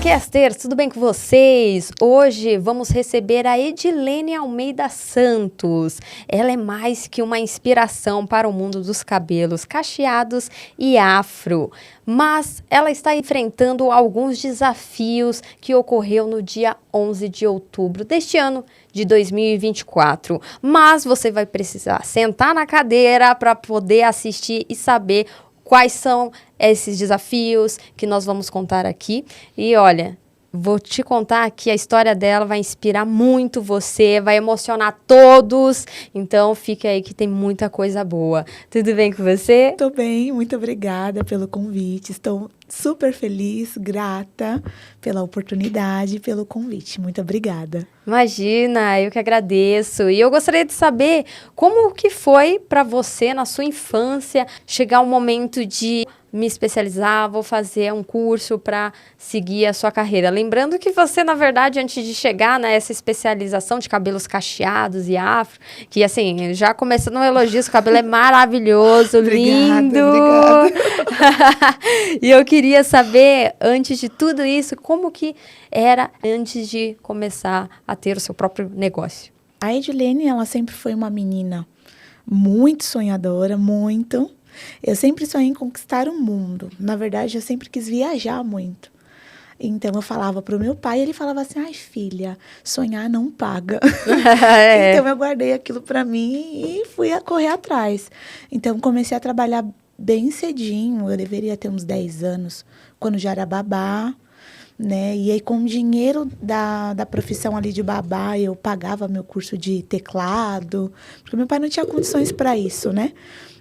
Casters, tudo bem com vocês? Hoje vamos receber a Edilene Almeida Santos. Ela é mais que uma inspiração para o mundo dos cabelos cacheados e afro, mas ela está enfrentando alguns desafios que ocorreu no dia 11 de outubro deste ano de 2024. Mas você vai precisar sentar na cadeira para poder assistir e saber quais são esses desafios que nós vamos contar aqui. E olha, vou te contar que a história dela vai inspirar muito você, vai emocionar todos. Então, fique aí que tem muita coisa boa. Tudo bem com você? Tô bem, muito obrigada pelo convite. Estou super feliz, grata pela oportunidade, pelo convite. Muito obrigada. Imagina, eu que agradeço. E eu gostaria de saber como que foi para você, na sua infância, chegar o momento de me especializar, vou fazer um curso para seguir a sua carreira. Lembrando que você, na verdade, antes de chegar nessa especialização de cabelos cacheados e afro, que assim, já começando um elogio, seu cabelo é maravilhoso, lindo. Obrigada. E eu queria saber, antes de tudo isso, como que era antes de começar a ter o seu próprio negócio? A Edilene, ela sempre foi uma menina muito sonhadora, muito. Eu sempre sonhei em conquistar o mundo. Na verdade, eu sempre quis viajar muito. Então, eu falava para o meu pai, ele falava assim, ai, filha, sonhar não paga. Então, eu guardei aquilo para mim e fui a correr atrás. Então, comecei a trabalhar bem cedinho, eu deveria ter uns 10 anos, quando já era babá, né? E aí, com o dinheiro da profissão ali de babá, eu pagava meu curso de teclado, porque meu pai não tinha condições para isso, né?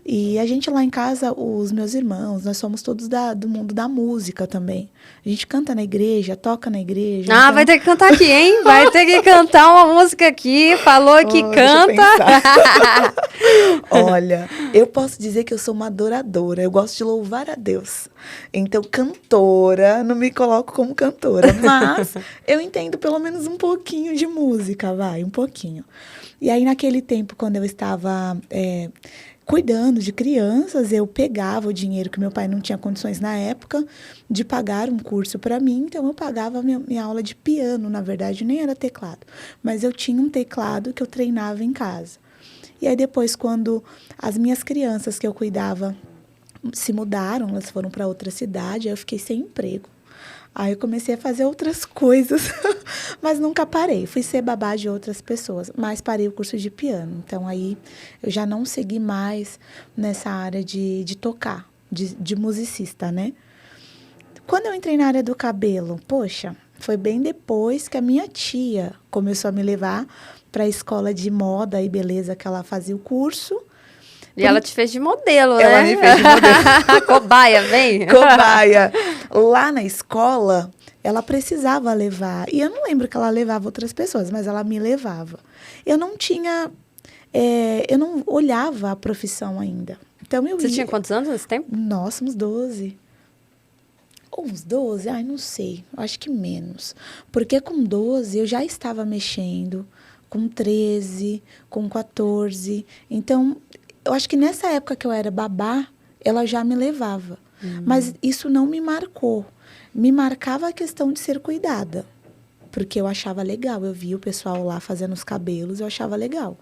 E a gente lá em casa, os meus irmãos, nós somos todos do mundo da música também. A gente canta na igreja, toca na igreja. Ah, então... vai ter que cantar aqui, hein? Vai ter que cantar uma música aqui. Falou que canta. Olha, eu posso dizer que eu sou uma adoradora. Eu gosto de louvar a Deus. Então, cantora, não me coloco como cantora. Mas eu entendo pelo menos um pouquinho de música, vai, um pouquinho. E aí, naquele tempo, quando eu estava... cuidando de crianças, eu pegava o dinheiro que meu pai não tinha condições na época de pagar um curso para mim, então eu pagava minha aula de piano, na verdade nem era teclado, mas eu tinha um teclado que eu treinava em casa. E aí depois, quando as minhas crianças que eu cuidava se mudaram, elas foram para outra cidade, aí eu fiquei sem emprego. Aí eu comecei a fazer outras coisas, mas nunca parei. Fui ser babá de outras pessoas, mas parei o curso de piano. Então, aí eu já não segui mais nessa área de tocar, de musicista, né? Quando eu entrei na área do cabelo, poxa, foi bem depois que a minha tia começou a me levar para a escola de moda e beleza que ela fazia o curso. E ela te fez de modelo, né? Ela me fez de modelo. Cobaia, vem. Cobaia. Lá na escola, ela precisava levar. E eu não lembro que ela levava outras pessoas, mas ela me levava. Eu não tinha... eu não olhava a profissão ainda. Então, Você tinha quantos anos nesse tempo? Nossa, uns 12. Ou uns 12? Ai, não sei. Acho que menos. Porque com 12 eu já estava mexendo. Com 13, com 14. Então... eu acho que nessa época que eu era babá, ela já me levava. Mas isso não me marcou. Me marcava a questão de ser cuidada. Porque eu achava legal. Eu via o pessoal lá fazendo os cabelos, eu achava legal.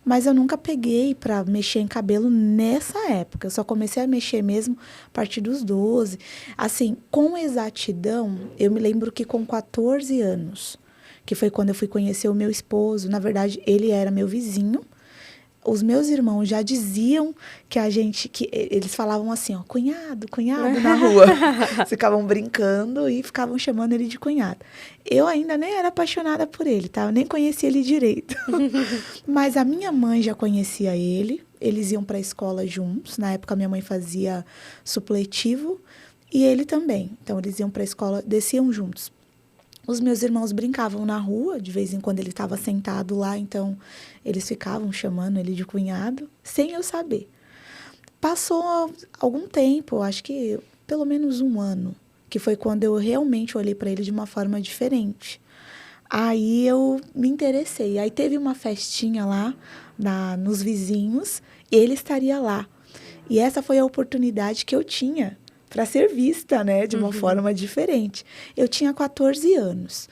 Mas eu nunca peguei para mexer em cabelo nessa época. Eu só comecei a mexer mesmo a partir dos 12. Assim, com exatidão, eu me lembro que com 14 anos, que foi quando eu fui conhecer o meu esposo. Na verdade, ele era meu vizinho. Os meus irmãos já diziam que eles falavam assim, ó, cunhado, cunhado, na rua. Ficavam brincando e ficavam chamando ele de cunhado. Eu ainda nem era apaixonada por ele, tá? Eu nem conhecia ele direito. Mas a minha mãe já conhecia ele, eles iam para a escola juntos. Na época, minha mãe fazia supletivo e ele também. Então, eles iam para a escola, desciam juntos. Os meus irmãos brincavam na rua, de vez em quando ele estava sentado lá, então eles ficavam chamando ele de cunhado, sem eu saber. Passou algum tempo, acho que pelo menos um ano, que foi quando eu realmente olhei para ele de uma forma diferente. Aí eu me interessei. Aí teve uma festinha lá nos vizinhos, e ele estaria lá. E essa foi a oportunidade que eu tinha para ser vista, né, de uma forma diferente. Eu tinha 14 anos.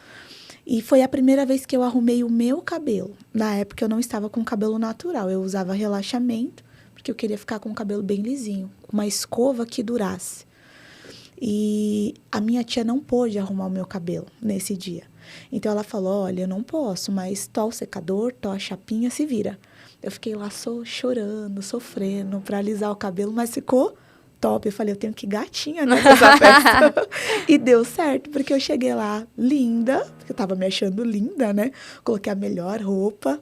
E foi a primeira vez que eu arrumei o meu cabelo. Na época eu não estava com cabelo natural, eu usava relaxamento, porque eu queria ficar com o cabelo bem lisinho, com uma escova que durasse. E a minha tia não pôde arrumar o meu cabelo nesse dia. Então ela falou, olha, eu não posso, mas tó o secador, tó a chapinha, se vira. Eu fiquei lá chorando, sofrendo para alisar o cabelo, mas ficou top. Eu falei, eu tenho que ir gatinha nessa festa. E deu certo, porque eu cheguei lá linda, porque eu tava me achando linda, né? Coloquei a melhor roupa.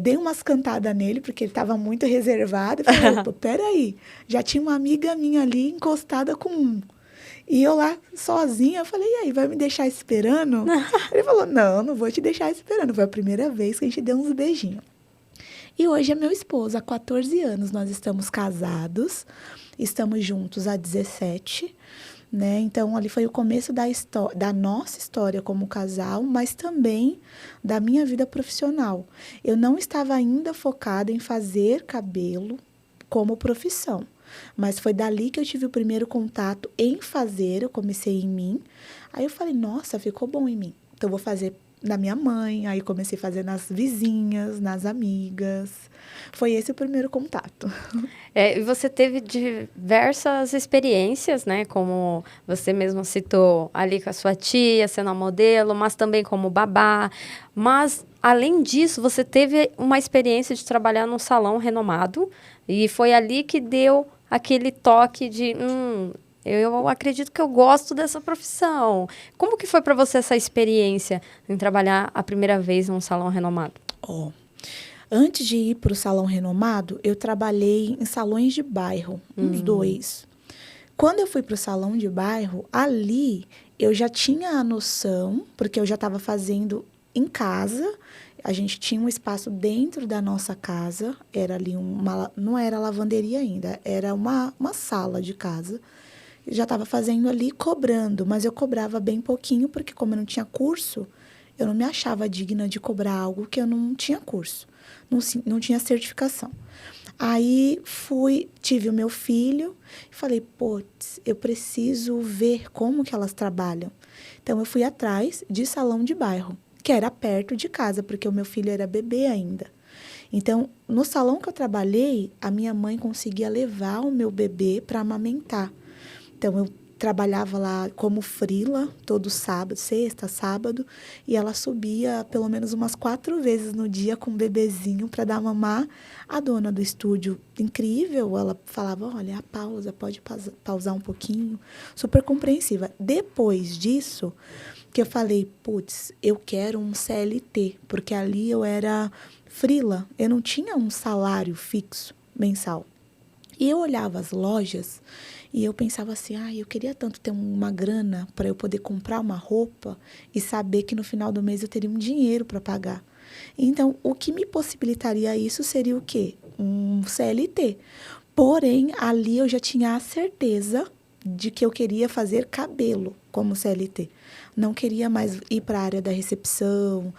Dei umas cantadas nele, porque ele estava muito reservado. Eu falei, opa, peraí. Já tinha uma amiga minha ali encostada com um. E eu lá, sozinha, eu falei, e aí, vai me deixar esperando? Ele falou, não vou te deixar esperando. Foi a primeira vez que a gente deu uns beijinhos. E hoje é meu esposo, há 14 anos. Nós estamos casados, estamos juntos há 17, né? Então, ali foi o começo da nossa história como casal, mas também da minha vida profissional. Eu não estava ainda focada em fazer cabelo como profissão, mas foi dali que eu tive o primeiro contato em fazer, eu comecei em mim. Aí eu falei, nossa, ficou bom em mim. Então, eu vou fazer na minha mãe, aí comecei a fazer nas vizinhas, nas amigas. Foi esse o primeiro contato. E você teve diversas experiências, né? Como você mesmo citou ali com a sua tia, sendo a modelo, mas também como babá. Mas, além disso, você teve uma experiência de trabalhar num salão renomado e foi ali que deu aquele toque de... eu acredito que eu gosto dessa profissão. Como que foi para você essa experiência em trabalhar a primeira vez num salão renomado? Antes de ir para o salão renomado, eu trabalhei em salões de bairro, uns 2. Quando eu fui para o salão de bairro, ali eu já tinha a noção, porque eu já estava fazendo em casa. A gente tinha um espaço dentro da nossa casa, era ali não era lavanderia ainda, era uma sala de casa. Eu já estava fazendo ali, cobrando, mas eu cobrava bem pouquinho, porque como eu não tinha curso, eu não me achava digna de cobrar algo que eu não tinha curso, não tinha certificação. Aí tive o meu filho e falei, putz, eu preciso ver como que elas trabalham. Então, eu fui atrás de salão de bairro, que era perto de casa, porque o meu filho era bebê ainda. Então, no salão que eu trabalhei, a minha mãe conseguia levar o meu bebê para amamentar. Então, eu trabalhava lá como frila, todo sábado, sexta, sábado, e ela subia pelo menos umas 4 vezes no dia com o bebezinho para dar mamar. A dona do estúdio, incrível, ela falava, olha, a pausa, pode pausar um pouquinho, super compreensiva. Depois disso, que eu falei, putz, eu quero um CLT, porque ali eu era frila, eu não tinha um salário fixo mensal. E eu olhava as lojas e eu pensava assim, eu queria tanto ter uma grana para eu poder comprar uma roupa e saber que no final do mês eu teria um dinheiro para pagar. Então, o que me possibilitaria isso seria o quê? Um CLT. Porém, ali eu já tinha a certeza de que eu queria fazer cabelo como CLT. Não queria mais ir para a área da recepção,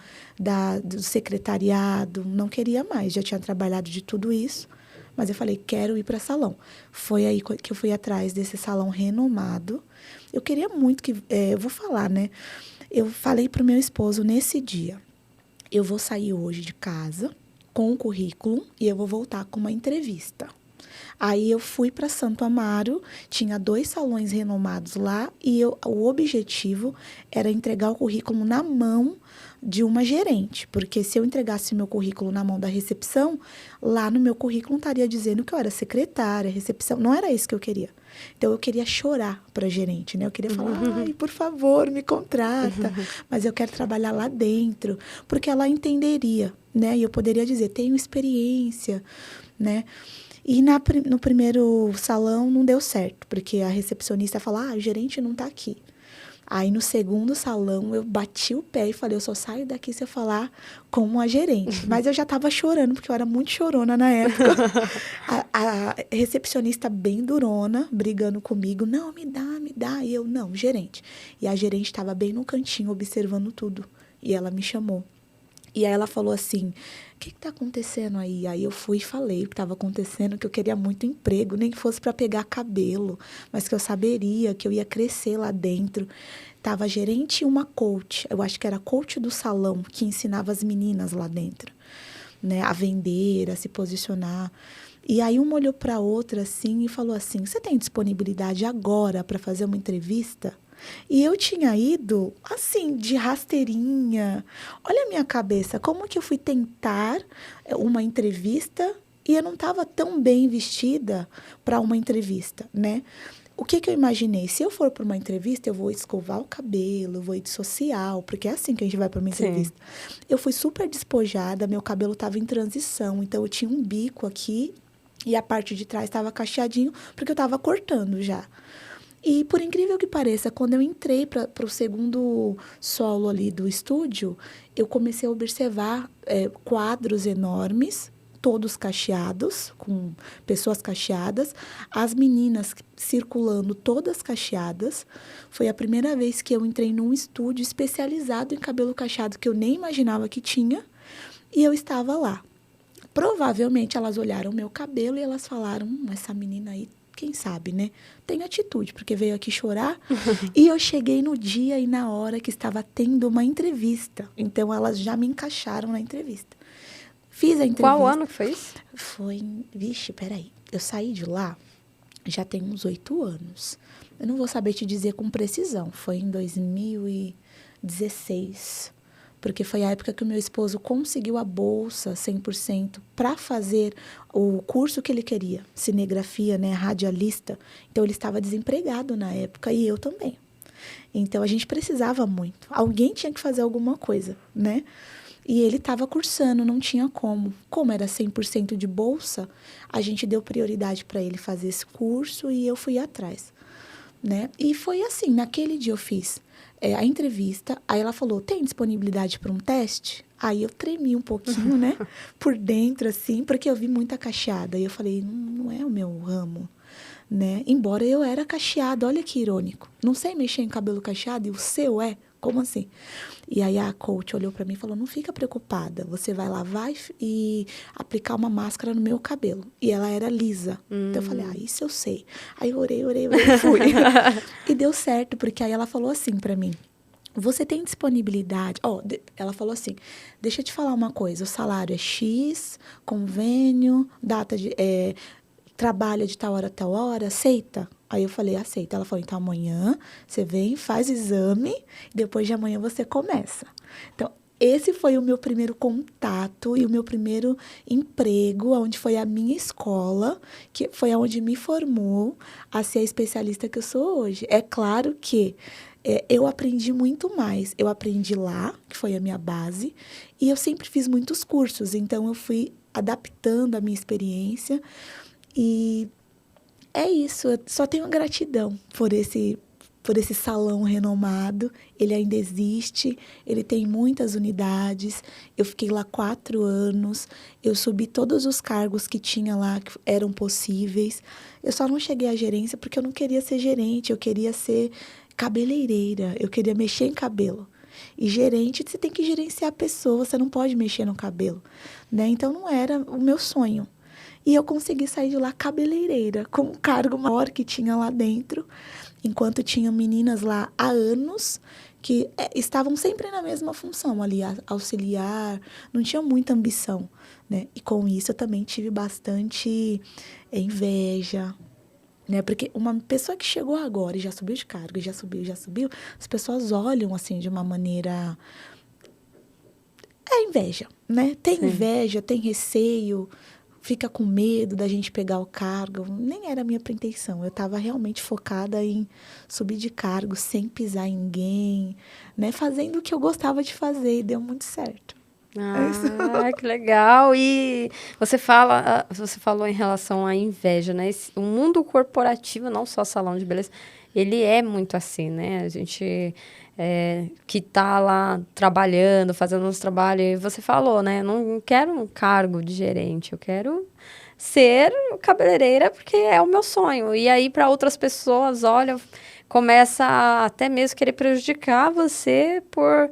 do secretariado, não queria mais. Já tinha trabalhado de tudo isso. Mas eu falei, quero ir para salão. Foi aí que eu fui atrás desse salão renomado. Eu queria muito que... eu vou falar, né? Eu falei para o meu esposo nesse dia, eu vou sair hoje de casa com o currículo e eu vou voltar com uma entrevista. Aí eu fui para Santo Amaro, tinha 2 salões renomados lá e o objetivo era entregar o currículo na mão de uma gerente, porque se eu entregasse meu currículo na mão da recepção, lá no meu currículo estaria dizendo que eu era secretária, recepção, não era isso que eu queria. Então, eu queria chorar para a gerente, né? Eu queria falar, por favor, me contrata, mas eu quero trabalhar lá dentro, porque ela entenderia, né? E eu poderia dizer, tenho experiência, né? E no primeiro salão não deu certo, porque a recepcionista falou, o gerente não está aqui. Aí, no segundo salão, eu bati o pé e falei, eu só saio daqui se eu falar com a gerente. Mas eu já estava chorando, porque eu era muito chorona na época. A recepcionista bem durona, brigando comigo. Não, me dá. E eu, não, gerente. E a gerente estava bem no cantinho, observando tudo. E ela me chamou. E aí ela falou assim, o que tá acontecendo aí? Aí eu fui e falei o que estava acontecendo, que eu queria muito emprego, nem que fosse para pegar cabelo, mas que eu saberia que eu ia crescer lá dentro. Tava a gerente e uma coach, eu acho que era coach do salão, que ensinava as meninas lá dentro, né, a vender, a se posicionar. E aí uma olhou para a outra assim e falou assim, você tem disponibilidade agora para fazer uma entrevista? E eu tinha ido, assim, de rasteirinha. Olha a minha cabeça, como que eu fui tentar uma entrevista e eu não estava tão bem vestida para uma entrevista, né? O que eu imaginei? Se eu for para uma entrevista, eu vou escovar o cabelo, vou ir de social, porque é assim que a gente vai para uma entrevista. Eu fui super despojada, meu cabelo estava em transição, então eu tinha um bico aqui e a parte de trás estava cacheadinho, porque eu estava cortando já. E, por incrível que pareça, quando eu entrei para o segundo solo ali do estúdio, eu comecei a observar quadros enormes, todos cacheados, com pessoas cacheadas, as meninas circulando, todas cacheadas. Foi a primeira vez que eu entrei num estúdio especializado em cabelo cacheado, que eu nem imaginava que tinha, e eu estava lá. Provavelmente elas olharam meu cabelo e elas falaram, essa menina aí, quem sabe, né? Tem atitude, porque veio aqui chorar. E eu cheguei no dia e na hora que estava tendo uma entrevista. Então, elas já me encaixaram na entrevista. Fiz a entrevista. Qual ano que foi isso? Foi, vixe, peraí. Eu saí de lá, já tem uns 8 anos. Eu não vou saber te dizer com precisão. Foi em 2016. Porque foi a época que o meu esposo conseguiu a bolsa 100% para fazer o curso que ele queria, cinegrafia, né, radialista. Então, ele estava desempregado na época e eu também. Então, a gente precisava muito. Alguém tinha que fazer alguma coisa, né? E ele estava cursando, não tinha como. Como era 100% de bolsa, a gente deu prioridade para ele fazer esse curso e eu fui atrás, né? E foi assim, naquele dia eu fiz a entrevista, aí ela falou, tem disponibilidade para um teste? Aí eu tremi um pouquinho, né, por dentro, assim, porque eu vi muita cacheada. E eu falei, não é o meu ramo, né? Embora eu era cacheada, olha que irônico. Não sei mexer em cabelo cacheado e o seu é? Como assim? E aí a coach olhou para mim e falou, não fica preocupada, você vai lavar e aplicar uma máscara no meu cabelo. E ela era lisa. Então eu falei, isso eu sei. Aí eu orei, fui. E deu certo, porque aí ela falou assim para mim, você tem disponibilidade? Ela falou assim, deixa eu te falar uma coisa, o salário é X, convênio, data de... trabalha de tal hora a tal hora, aceita? Aí eu falei, aceita. Ela falou, então amanhã você vem, faz exame, e depois de amanhã você começa. Então, esse foi o meu primeiro contato e o meu primeiro emprego, onde foi a minha escola, que foi onde me formou a ser a especialista que eu sou hoje. É claro que eu aprendi muito mais. Eu aprendi lá, que foi a minha base, e eu sempre fiz muitos cursos, então eu fui adaptando a minha experiência. E é isso, eu só tenho gratidão por esse salão renomado. Ele ainda existe, ele tem muitas unidades. Eu fiquei lá 4 anos, eu subi todos os cargos que tinha lá, que eram possíveis. Eu só não cheguei à gerência porque eu não queria ser gerente, eu queria ser cabeleireira, eu queria mexer em cabelo. E gerente, você tem que gerenciar a pessoa, você não pode mexer no cabelo, né? Então, não era o meu sonho. E eu consegui sair de lá cabeleireira, com um cargo maior que tinha lá dentro, enquanto tinham meninas lá há anos que estavam sempre na mesma função ali, auxiliar, não tinham muita ambição, né? E com isso eu também tive bastante inveja, né? Porque uma pessoa que chegou agora e já subiu de cargo, já subiu, as pessoas olham assim de uma maneira... É inveja, né? Tem inveja, tem receio... Fica com medo da gente pegar o cargo. Nem era a minha pretensão. Eu estava realmente focada em subir de cargo sem pisar em ninguém, né? Fazendo o que eu gostava de fazer e deu muito certo. Que legal. E você falou em relação à inveja, né? O mundo corporativo, não só salão de beleza, ele é muito assim, né? A gente que tá lá trabalhando, fazendo nosso trabalho, e você falou, né? Não quero um cargo de gerente, eu quero ser cabeleireira porque é o meu sonho. E aí, para outras pessoas, olha, começa a até mesmo querer prejudicar você por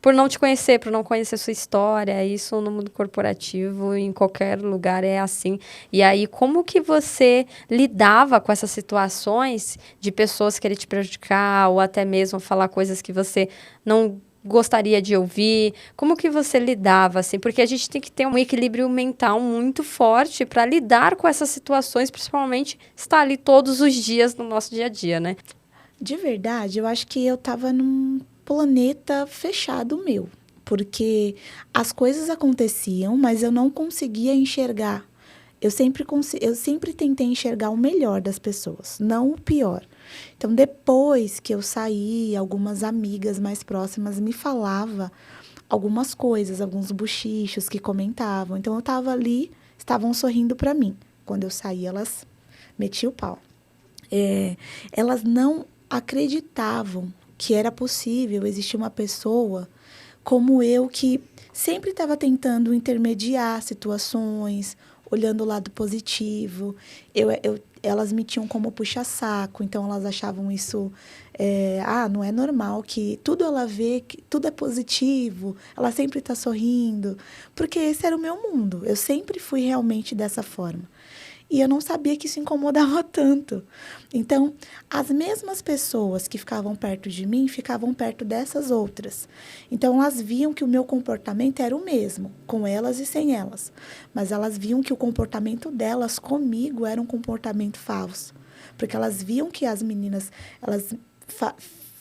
por não te conhecer, por não conhecer sua história. Isso no mundo corporativo, em qualquer lugar é assim. E aí, como que você lidava com essas situações de pessoas querer te prejudicar ou até mesmo falar coisas que você não gostaria de ouvir? Como que você lidava, assim? Porque a gente tem que ter um equilíbrio mental muito forte para lidar com essas situações, principalmente estar ali todos os dias no nosso dia a dia, né? De verdade, eu acho que eu tava num planeta fechado meu, porque as coisas aconteciam, mas eu não conseguia enxergar. Eu sempre tentei enxergar o melhor das pessoas, não o pior. Então, depois que eu saí, algumas amigas mais próximas me falavam algumas coisas, alguns bochichos que comentavam. Então, eu estava ali, estavam sorrindo para mim. Quando eu saí, elas metiam o pau. Elas não acreditavam que era possível existir uma pessoa como eu que sempre estava tentando intermediar situações, olhando o lado positivo. Elas me tinham como puxa-saco, então elas achavam isso... não é normal, que tudo ela vê, que tudo é positivo, ela sempre está sorrindo. Porque esse era o meu mundo, eu sempre fui realmente dessa forma. E eu não sabia que isso incomodava tanto. Então, as mesmas pessoas que ficavam perto de mim, ficavam perto dessas outras. Então, elas viam que o meu comportamento era o mesmo, com elas e sem elas. Mas elas viam que o comportamento delas comigo era um comportamento falso. Porque elas viam que as meninas, elas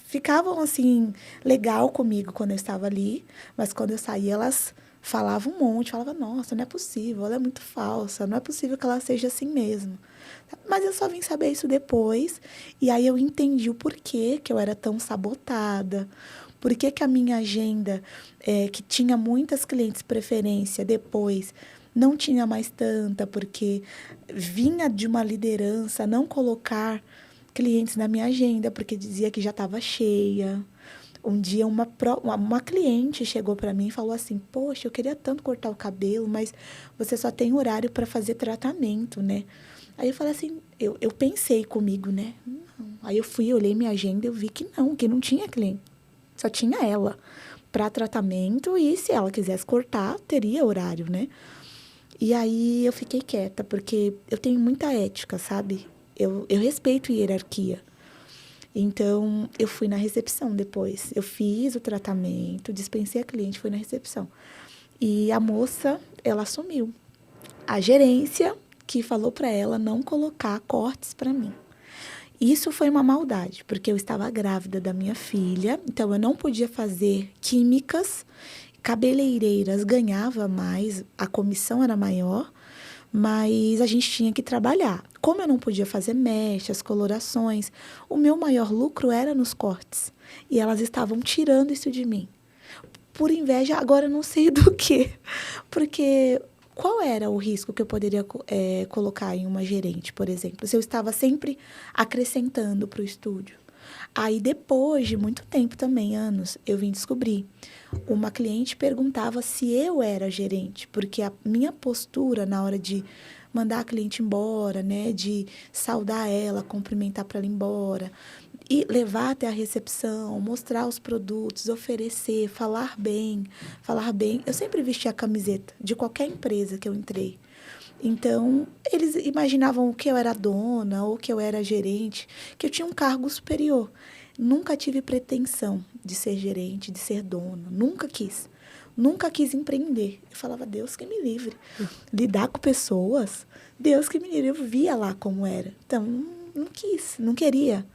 ficavam, assim, legal comigo quando eu estava ali. Mas quando eu saía, elas... falava um monte, falava, nossa, não é possível, ela é muito falsa, não é possível que ela seja assim mesmo. Mas eu só vim saber isso depois, e aí eu entendi o porquê que eu era tão sabotada, por que a minha agenda, que tinha muitas clientes preferência, depois não tinha mais tanta, porque vinha de uma liderança não colocar clientes na minha agenda, porque dizia que já estava cheia. Um dia, uma cliente chegou para mim e falou assim, poxa, eu queria tanto cortar o cabelo, mas você só tem horário para fazer tratamento, né? Aí eu falei assim, eu pensei comigo, né? Não. Aí eu fui, olhei minha agenda e eu vi que não tinha cliente. Só tinha ela para tratamento e se ela quisesse cortar, teria horário, né? E aí eu fiquei quieta, porque eu tenho muita ética, sabe? Eu respeito hierarquia. Então, eu fui na recepção depois. Eu fiz o tratamento, dispensei a cliente, fui na recepção. E a moça, ela assumiu. A gerência que falou para ela não colocar cortes para mim. Isso foi uma maldade, porque eu estava grávida da minha filha, então eu não podia fazer químicas. Cabeleireiras ganhava mais, a comissão era maior, mas a gente tinha que trabalhar. Como eu não podia fazer mechas, colorações, o meu maior lucro era nos cortes. E elas estavam tirando isso de mim. Por inveja, agora eu não sei do quê. Porque qual era o risco que eu poderia colocar em uma gerente, por exemplo, se eu estava sempre acrescentando para o estúdio? Aí, depois de muito tempo também, anos, eu vim descobrir. Uma cliente perguntava se eu era gerente, porque a minha postura na hora de mandar a cliente embora, né, de saudar ela, cumprimentar para ela ir embora, e levar até a recepção, mostrar os produtos, oferecer, falar bem. Eu sempre vesti a camiseta de qualquer empresa que eu entrei. Então, eles imaginavam que eu era dona ou que eu era gerente, que eu tinha um cargo superior. Nunca tive pretensão de ser gerente, de ser dona. Nunca quis. Nunca quis empreender. Eu falava, Deus que me livre. Lidar com pessoas, Deus que me livre. Eu via lá como era. Então, não quis, não queria.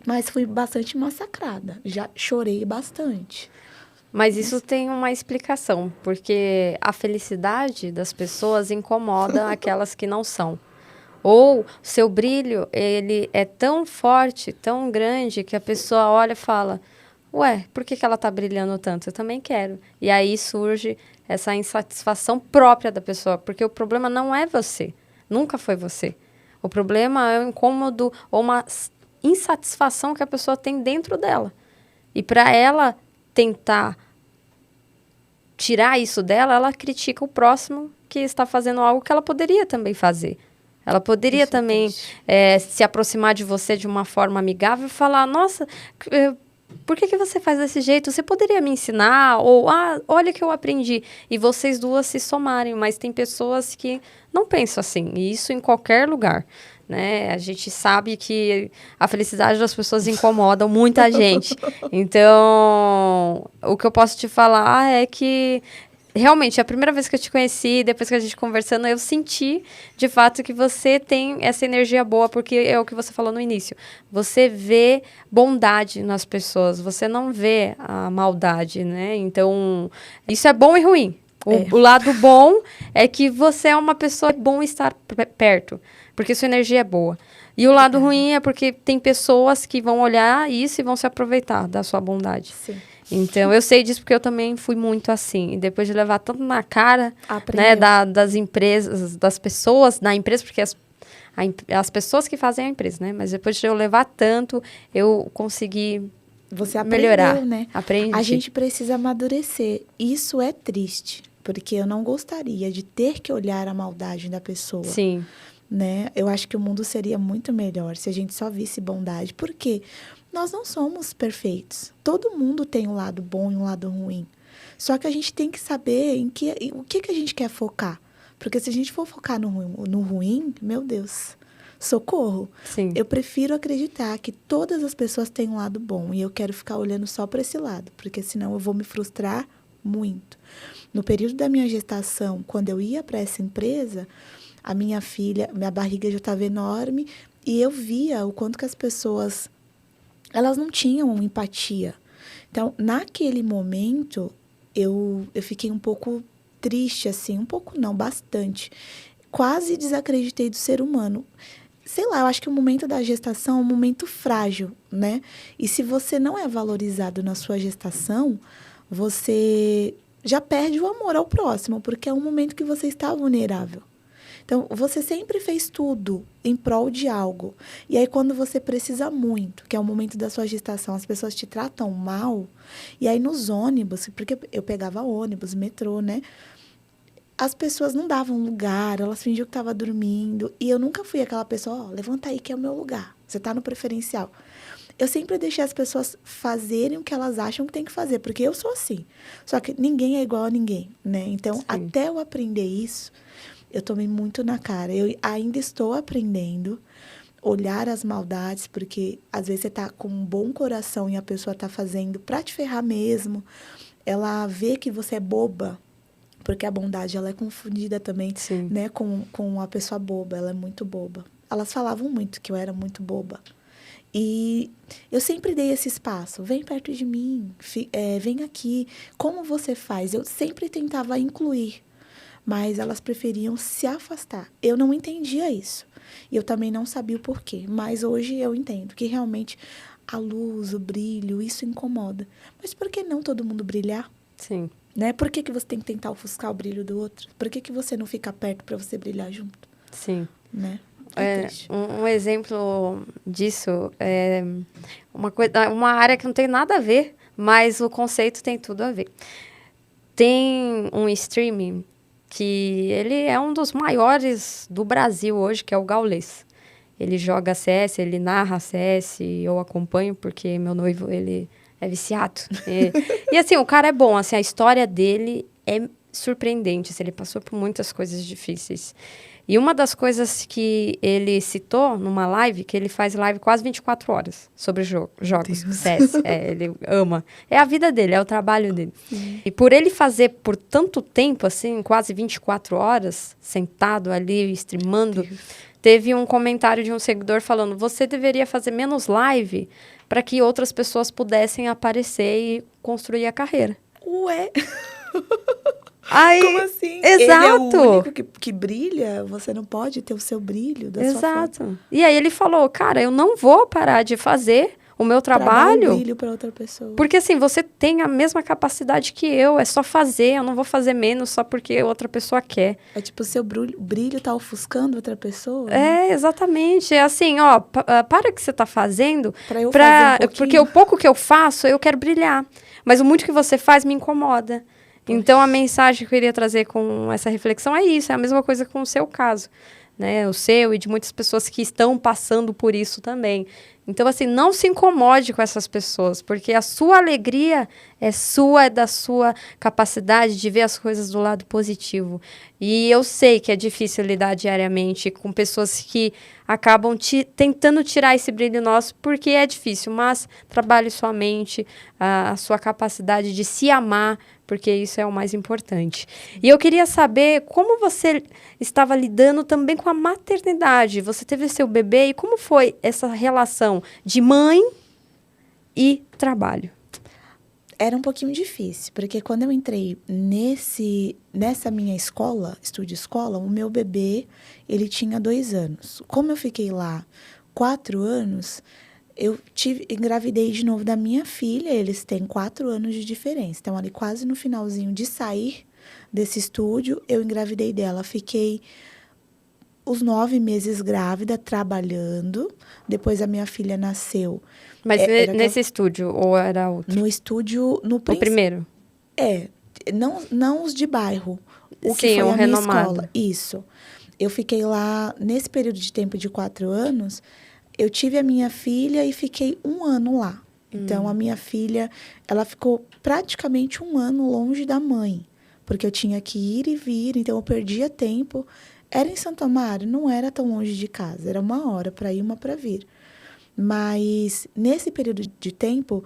Mas fui bastante massacrada. Já chorei bastante. Mas isso tem uma explicação, porque a felicidade das pessoas incomoda aquelas que não são. Ou seu brilho, ele é tão forte, tão grande, que a pessoa olha e fala, ué, por que ela está brilhando tanto? Eu também quero. E aí surge essa insatisfação própria da pessoa, porque o problema não é você, nunca foi você. O problema é um incômodo ou uma insatisfação que a pessoa tem dentro dela. E para ela tentar tirar isso dela, ela critica o próximo que está fazendo algo que ela poderia também fazer. Ela poderia também se aproximar de você de uma forma amigável e falar, nossa, por que você faz desse jeito? Você poderia me ensinar? Ou, olha que eu aprendi. E vocês duas se somarem. Mas tem pessoas que não pensam assim. E isso em qualquer lugar, né? A gente sabe que a felicidade das pessoas incomoda muita gente. Então, o que eu posso te falar é que realmente, a primeira vez que eu te conheci, depois que a gente conversando, eu senti, de fato, que você tem essa energia boa, porque é o que você falou no início. Você vê bondade nas pessoas, você não vê a maldade, né? Então, isso é bom e ruim. O lado bom é que você é uma pessoa, é bom estar perto, porque sua energia é boa. E o lado ruim é porque tem pessoas que vão olhar isso e vão se aproveitar da sua bondade. Sim. Então, eu sei disso porque eu também fui muito assim. E depois de levar tanto na cara, né, das empresas, das pessoas na empresa, porque as pessoas que fazem a empresa, né? Mas depois de eu levar tanto, eu consegui melhorar. Né? Aprendi. A gente precisa amadurecer. Isso é triste, porque eu não gostaria de ter que olhar a maldade da pessoa. Sim. Né? Eu acho que o mundo seria muito melhor se a gente só visse bondade. Por quê? Nós não somos perfeitos. Todo mundo tem um lado bom e um lado ruim. Só que a gente tem que saber o que a gente quer focar. Porque se a gente for focar no ruim, meu Deus, socorro. Sim. Eu prefiro acreditar que todas as pessoas têm um lado bom. E eu quero ficar olhando só para esse lado. Porque senão eu vou me frustrar muito. No período da minha gestação, quando eu ia para essa empresa, a minha filha, minha barriga já estava enorme. E eu via o quanto que as pessoas... elas não tinham empatia. Então, naquele momento, eu fiquei um pouco triste, assim. Um pouco não, bastante. Quase desacreditei do ser humano. Sei lá, eu acho que o momento da gestação é um momento frágil, né? E se você não é valorizado na sua gestação, você já perde o amor ao próximo, porque é um momento que você está vulnerável. Então, você sempre fez tudo em prol de algo. E aí, quando você precisa muito, que é o momento da sua gestação, as pessoas te tratam mal. E aí, nos ônibus, porque eu pegava ônibus, metrô, né? As pessoas não davam lugar, elas fingiam que estavam dormindo. E eu nunca fui aquela pessoa, levanta aí que é o meu lugar. Você está no preferencial. Eu sempre deixei as pessoas fazerem o que elas acham que tem que fazer, porque eu sou assim. Só que ninguém é igual a ninguém, né? Então, Sim. Até eu aprender isso... eu tomei muito na cara. Eu ainda estou aprendendo a olhar as maldades, porque às vezes você está com um bom coração e a pessoa está fazendo para te ferrar mesmo. Ela vê que você é boba, porque a bondade ela é confundida também, né, com a pessoa boba. Ela é muito boba. Elas falavam muito que eu era muito boba. E eu sempre dei esse espaço. Vem perto de mim, vem aqui. Como você faz? Eu sempre tentava incluir. Mas elas preferiam se afastar. Eu não entendia isso. E eu também não sabia o porquê. Mas hoje eu entendo que realmente a luz, o brilho, isso incomoda. Mas por que não todo mundo brilhar? Sim. Né? Por que você tem que tentar ofuscar o brilho do outro? Por que você não fica perto para você brilhar junto? Sim. Né? Um exemplo disso é uma área que não tem nada a ver, mas o conceito tem tudo a ver. Tem um streaming que ele é um dos maiores do Brasil hoje, que é o Gaules. Ele joga CS, ele narra CS, eu acompanho porque meu noivo, ele é viciado. E assim, o cara é bom, assim, a história dele é surpreendente, assim, ele passou por muitas coisas difíceis. E uma das coisas que ele citou numa live, que ele faz live quase 24 horas sobre jogos, CS, ele ama. É a vida dele, é o trabalho dele. E por ele fazer por tanto tempo, assim, quase 24 horas, sentado ali, streamando, teve um comentário de um seguidor falando, você deveria fazer menos live para que outras pessoas pudessem aparecer e construir a carreira. Ué... Aí, como assim? Exato. Ele é o único que brilha? Você não pode ter o seu brilho da sua forma? Exato. E aí ele falou, cara, eu não vou parar de fazer o meu trabalho... Pra dar um brilho pra outra pessoa. Porque assim, você tem a mesma capacidade que eu, é só fazer, eu não vou fazer menos só porque outra pessoa quer. É tipo, o seu brilho tá ofuscando outra pessoa? É, exatamente. É assim, ó, para o que você tá fazendo... Pra eu fazer um pouquinho. Porque o pouco que eu faço, eu quero brilhar. Mas o muito que você faz me incomoda. Então, a mensagem que eu queria trazer com essa reflexão é isso, é a mesma coisa com o seu caso, né? O seu e de muitas pessoas que estão passando por isso também. Então, assim, não se incomode com essas pessoas, porque a sua alegria é da sua capacidade de ver as coisas do lado positivo. E eu sei que é difícil lidar diariamente com pessoas que acabam tentando tirar esse brilho nosso, porque é difícil, mas trabalhe sua mente, a sua capacidade de se amar, porque isso é o mais importante. E eu queria saber como você estava lidando também com a maternidade. Você teve seu bebê e como foi essa relação de mãe e trabalho? Era um pouquinho difícil, porque quando eu entrei nessa minha escola, estúdio escola, o meu bebê, ele tinha 2 anos. Como eu fiquei lá 4 anos, engravidei de novo da minha filha, eles têm 4 anos de diferença. Então, ali quase no finalzinho de sair desse estúdio, eu engravidei dela. Fiquei os 9 meses grávida, trabalhando. Depois a minha filha nasceu. Mas nesse estúdio, ou era outro? No estúdio... O primeiro? Não os de bairro. O que Sim, foi o a minha renomado. escola. Isso. Eu fiquei lá, nesse período de tempo de 4 anos, eu tive a minha filha e fiquei 1 ano lá. Então, a minha filha, ela ficou praticamente 1 ano longe da mãe. Porque eu tinha que ir e vir, então eu perdia tempo. Era em Santo Amaro, não era tão longe de casa. Era 1 hora para ir, 1 para vir. Mas, nesse período de tempo,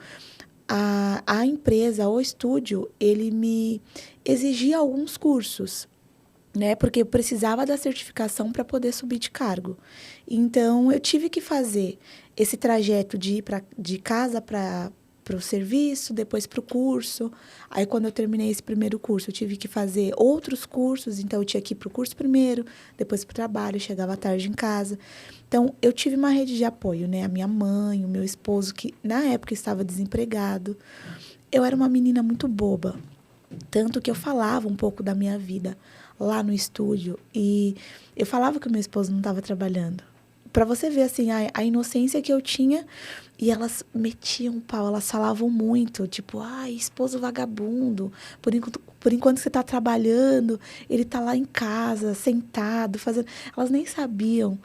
a empresa, o estúdio, ele me exigia alguns cursos, né? Porque eu precisava da certificação para poder subir de cargo. Então, eu tive que fazer esse trajeto de ir de casa para o serviço, depois para o curso. Aí, quando eu terminei esse primeiro curso, eu tive que fazer outros cursos. Então, eu tinha que ir para o curso primeiro, depois para o trabalho, chegava à tarde em casa. Então, eu tive uma rede de apoio, né? A minha mãe, o meu esposo, que na época estava desempregado. Eu era uma menina muito boba. Tanto que eu falava um pouco da minha vida lá no estúdio. E eu falava que o meu esposo não estava trabalhando. Para você ver, assim, a inocência que eu tinha. E elas metiam o pau, elas falavam muito. Tipo, esposo vagabundo. Por enquanto você está trabalhando, ele está lá em casa, sentado, fazendo... Elas nem sabiam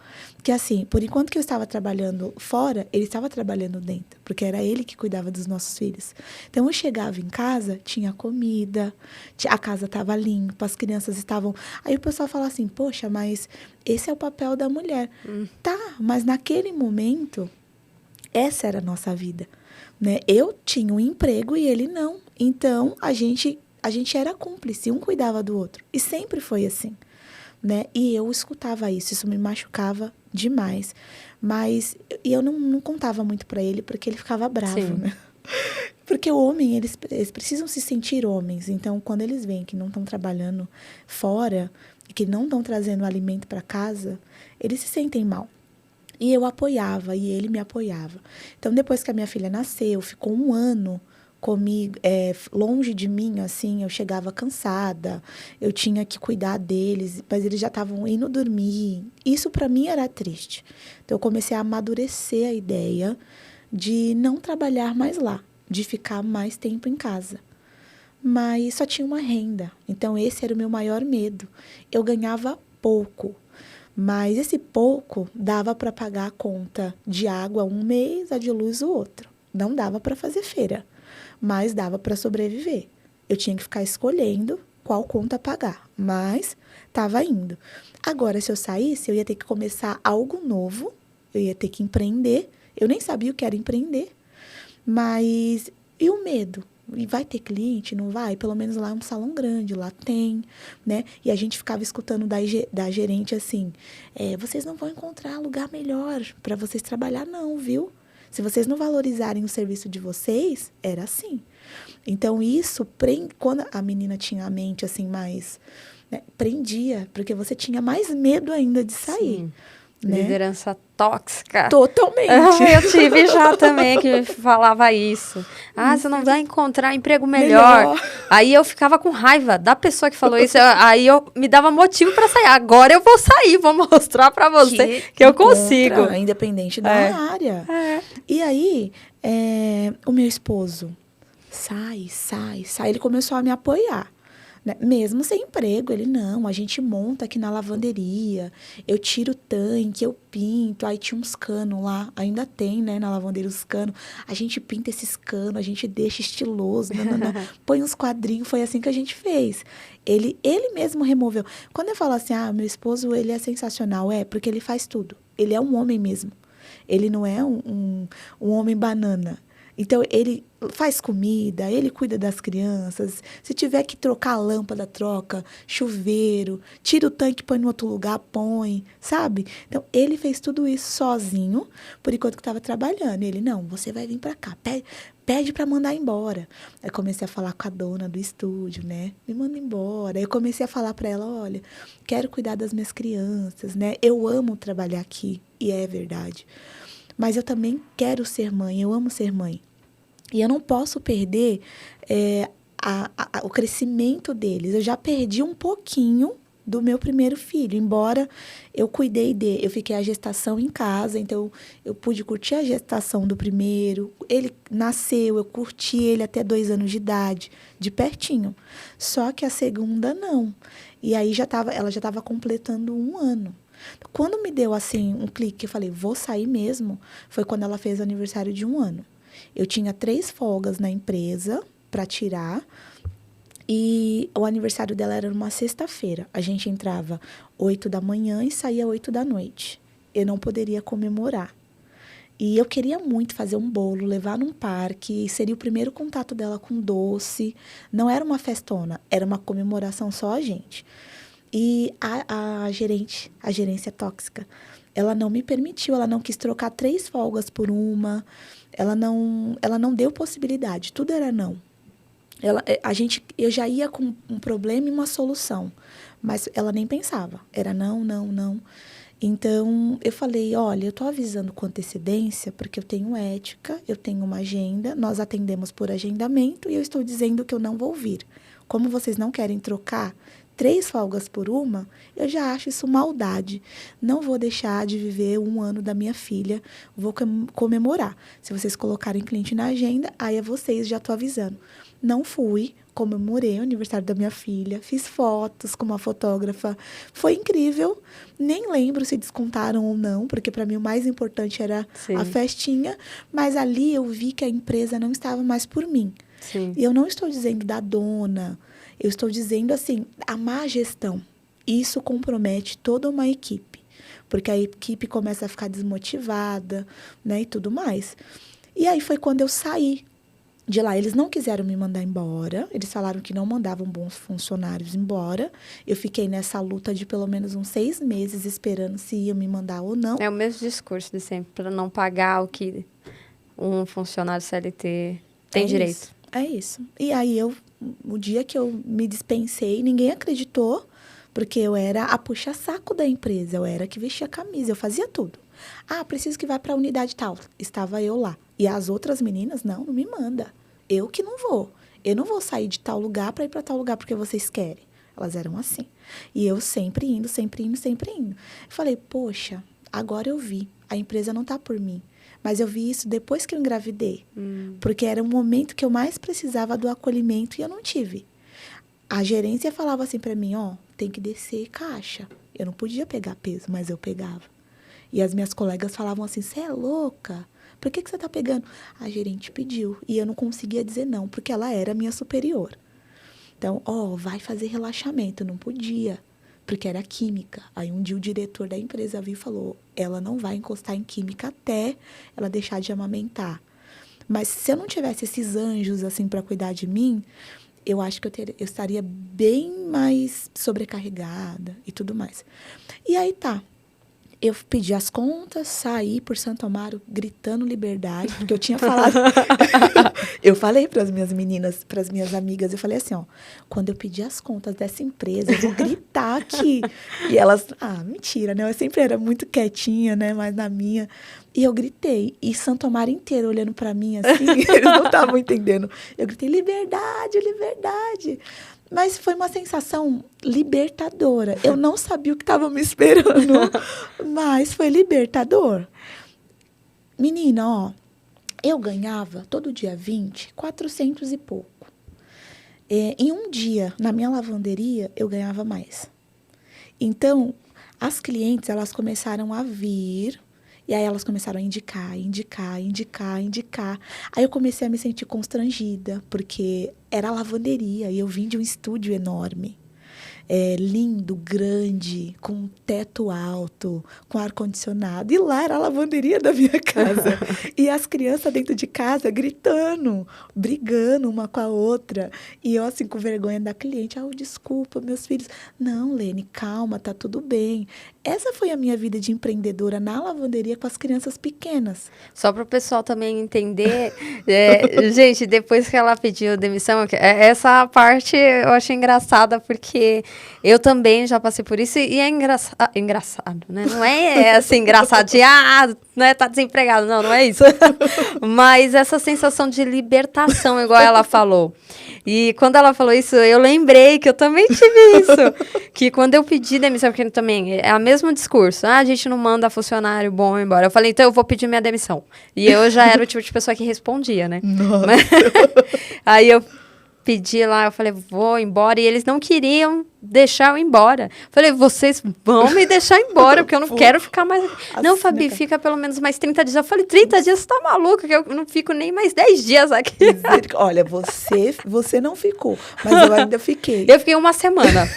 que, assim, por enquanto que eu estava trabalhando fora, ele estava trabalhando dentro. Porque era ele que cuidava dos nossos filhos. Então, eu chegava em casa, tinha comida, a casa estava limpa, as crianças estavam... Aí o pessoal fala assim, poxa, mas esse é o papel da mulher. Tá, mas naquele momento, essa era a nossa vida, né? Eu tinha um emprego e ele não. Então, a gente era cúmplice, um cuidava do outro. E sempre foi assim, né? E eu escutava isso me machucava demais. Mas eu não contava muito para ele, porque ele ficava bravo, Sim. né? Porque o homem, eles precisam se sentir homens. Então, quando eles veem que não estão trabalhando fora, que não estão trazendo alimento para casa, eles se sentem mal. E eu apoiava, e ele me apoiava. Então, depois que a minha filha nasceu, ficou 1 ano comigo, longe de mim, assim, eu chegava cansada, eu tinha que cuidar deles, mas eles já estavam indo dormir. Isso, para mim, era triste. Então, eu comecei a amadurecer a ideia de não trabalhar mais lá, de ficar mais tempo em casa. Mas só tinha uma renda. Então, esse era o meu maior medo. Eu ganhava pouco. Mas esse pouco dava para pagar a conta de água 1 mês, a de luz o outro. Não dava para fazer feira, mas dava para sobreviver. Eu tinha que ficar escolhendo qual conta pagar, mas estava indo. Agora, se eu saísse, eu ia ter que começar algo novo, eu ia ter que empreender. Eu nem sabia o que era empreender, mas e o medo? E vai ter cliente? Não vai? Pelo menos lá é um salão grande, lá tem, né? E a gente ficava escutando da gerente assim, vocês não vão encontrar lugar melhor para vocês trabalhar não, viu? Se vocês não valorizarem o serviço de vocês, era assim. Então, isso, quando a menina tinha a mente assim mais, né, prendia, porque você tinha mais medo ainda de sair. Sim. Né? Liderança tóxica. Totalmente. Eu tive já também que me falava isso. Você não vai encontrar emprego melhor. Aí eu ficava com raiva da pessoa que falou isso. Aí eu me dava motivo para sair. Agora eu vou sair, vou mostrar para você que eu consigo. Independente da área. E aí, o meu esposo, sai. Ele começou a me apoiar. né? Mesmo sem emprego, ele não, a gente monta aqui na lavanderia, eu tiro o tanque, eu pinto, aí tinha uns canos lá, ainda tem, né, na lavanderia os canos, a gente pinta esses canos, a gente deixa estiloso, nananã, põe uns quadrinhos, foi assim que a gente fez. Ele mesmo removeu. Quando eu falo assim, meu esposo, ele é sensacional, porque ele faz tudo, ele é um homem mesmo, ele não é um homem banana. Então, ele faz comida, ele cuida das crianças. Se tiver que trocar a lâmpada, troca. Chuveiro, tira o tanque, põe em outro lugar, põe, sabe? Então, ele fez tudo isso sozinho, por enquanto que estava trabalhando. Ele, não, você vai vir para cá, pede para mandar embora. Aí comecei a falar com a dona do estúdio, né? Me manda embora. Aí eu comecei a falar para ela, olha, quero cuidar das minhas crianças, né? Eu amo trabalhar aqui, e é verdade. Mas eu também quero ser mãe, eu amo ser mãe. E eu não posso perder o crescimento deles. Eu já perdi um pouquinho do meu primeiro filho, embora eu cuidei dele. Eu fiquei a gestação em casa, então eu pude curtir a gestação do primeiro. Ele nasceu, eu curti ele até 2 anos de idade, de pertinho. Só que a segunda, não. E aí ela já estava completando 1 ano. Quando me deu, assim, um clique, eu falei, vou sair mesmo, foi quando ela fez o aniversário de 1 ano. Eu tinha 3 folgas na empresa para tirar e o aniversário dela era numa sexta-feira. A gente entrava 8 da manhã e saía 8 da noite. Eu não poderia comemorar. E eu queria muito fazer um bolo, levar num parque, seria o primeiro contato dela com doce. Não era uma festona, era uma comemoração só a gente. E a gerência tóxica, ela não me permitiu, ela não quis trocar 3 folgas por uma, ela não deu possibilidade, tudo era não. Eu já ia com um problema e uma solução, mas ela nem pensava, era não, não, não. Então, eu falei, olha, eu estou avisando com antecedência, porque eu tenho ética, eu tenho uma agenda, nós atendemos por agendamento e eu estou dizendo que eu não vou vir. Como vocês não querem trocar 3 folgas por uma, eu já acho isso maldade. Não vou deixar de viver 1 ano da minha filha, vou comemorar. Se vocês colocarem cliente na agenda, aí é vocês, já estou avisando. Não fui, comemorei o aniversário da minha filha, fiz fotos com uma fotógrafa, foi incrível. Nem lembro se descontaram ou não, porque para mim o mais importante era Sim. a festinha, mas ali eu vi que a empresa não estava mais por mim. Sim. E eu não estou dizendo da dona, eu estou dizendo assim, a má gestão. Isso compromete toda uma equipe, porque a equipe começa a ficar desmotivada, né, e tudo mais. E aí foi quando eu saí de lá. Eles não quiseram me mandar embora, eles falaram que não mandavam bons funcionários embora. Eu fiquei nessa luta de pelo menos uns 6 meses esperando se iam me mandar ou não. É o mesmo discurso de sempre, para não pagar o que um funcionário CLT tem direito. É isso. E aí, o dia que eu me dispensei, ninguém acreditou, porque eu era a puxa-saco da empresa, eu era que vestia a camisa, eu fazia tudo. Preciso que vá para a unidade tal. Estava eu lá. E as outras meninas, não me manda. Eu que não vou. Eu não vou sair de tal lugar para ir para tal lugar porque vocês querem. Elas eram assim. E eu sempre indo, sempre indo, sempre indo. Eu falei, poxa, agora eu vi. A empresa não está por mim. Mas eu vi isso depois que eu engravidei. Porque era o momento que eu mais precisava do acolhimento e eu não tive. A gerência falava assim para mim, tem que descer caixa. Eu não podia pegar peso, mas eu pegava. E as minhas colegas falavam assim, você é louca? Por que você está pegando? A gerente pediu. E eu não conseguia dizer não, porque ela era minha superior. Então, vai fazer relaxamento. Eu não podia, porque era química. Aí um dia o diretor da empresa viu e falou, ela não vai encostar em química até ela deixar de amamentar. Mas se eu não tivesse esses anjos assim para cuidar de mim, eu acho que eu estaria bem mais sobrecarregada e tudo mais. E aí tá. Eu pedi as contas, saí por Santo Amaro gritando liberdade, porque eu tinha falado. Eu falei para as minhas meninas, para as minhas amigas, eu falei assim, quando eu pedir as contas dessa empresa, eu vou gritar aqui. E elas, mentira, né? Eu sempre era muito quietinha, né? Mas na minha. E eu gritei. E Santo Amaro inteiro olhando para mim assim, eles não estavam entendendo. Eu gritei, liberdade, liberdade. Mas foi uma sensação libertadora. Eu não sabia o que estava me esperando, mas foi libertador. Menina, eu ganhava, todo dia 20, 400 e pouco. Em um dia, na minha lavanderia, eu ganhava mais. Então, as clientes, elas começaram a vir, e aí elas começaram a indicar. Aí eu comecei a me sentir constrangida, porque era a lavanderia, e eu vim de um estúdio enorme. Lindo, grande, com um teto alto, com ar-condicionado. E lá era a lavanderia da minha casa. E as crianças dentro de casa gritando, brigando uma com a outra. E eu, assim, com vergonha da cliente. Desculpa, meus filhos. Não, Lene, calma, tá tudo bem. Essa foi a minha vida de empreendedora na lavanderia com as crianças pequenas. Só para o pessoal também entender, gente, depois que ela pediu demissão, essa parte eu achei engraçada, porque eu também já passei por isso, e é engraçado, né? Não é assim, engraçado de, né, tá desempregado, não é isso. Mas essa sensação de libertação, igual ela falou. E quando ela falou isso, eu lembrei que eu também tive isso. Que quando eu pedi demissão, porque também é o mesmo discurso. A gente não manda funcionário bom embora. Eu falei, então eu vou pedir minha demissão. E eu já era o tipo de pessoa que respondia, né? Nossa. Aí eu pedi lá, eu falei, vou embora. E eles não queriam deixar eu ir embora. Falei, vocês vão me deixar embora, porque eu não quero ficar mais... Assim, não, Fabi, fica pelo menos mais 30 dias. Eu falei, 30 dias, você tá maluca? Que eu não fico nem mais 10 dias aqui. Olha, você não ficou, mas eu ainda fiquei. Eu fiquei uma semana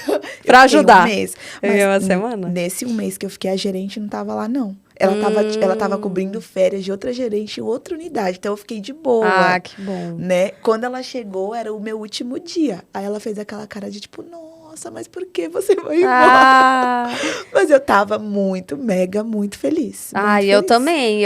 pra ajudar. Um mês. Eu fiquei uma semana? Nesse um mês que eu fiquei, a gerente não tava lá, não. Ela tava cobrindo férias de outra gerente em outra unidade. Então, eu fiquei de boa. Ah, que bom. Né? Quando ela chegou, era o meu último dia. Aí ela fez aquela cara de tipo, nossa, mas por que você vai embora? Mas eu tava muito feliz. E eu também.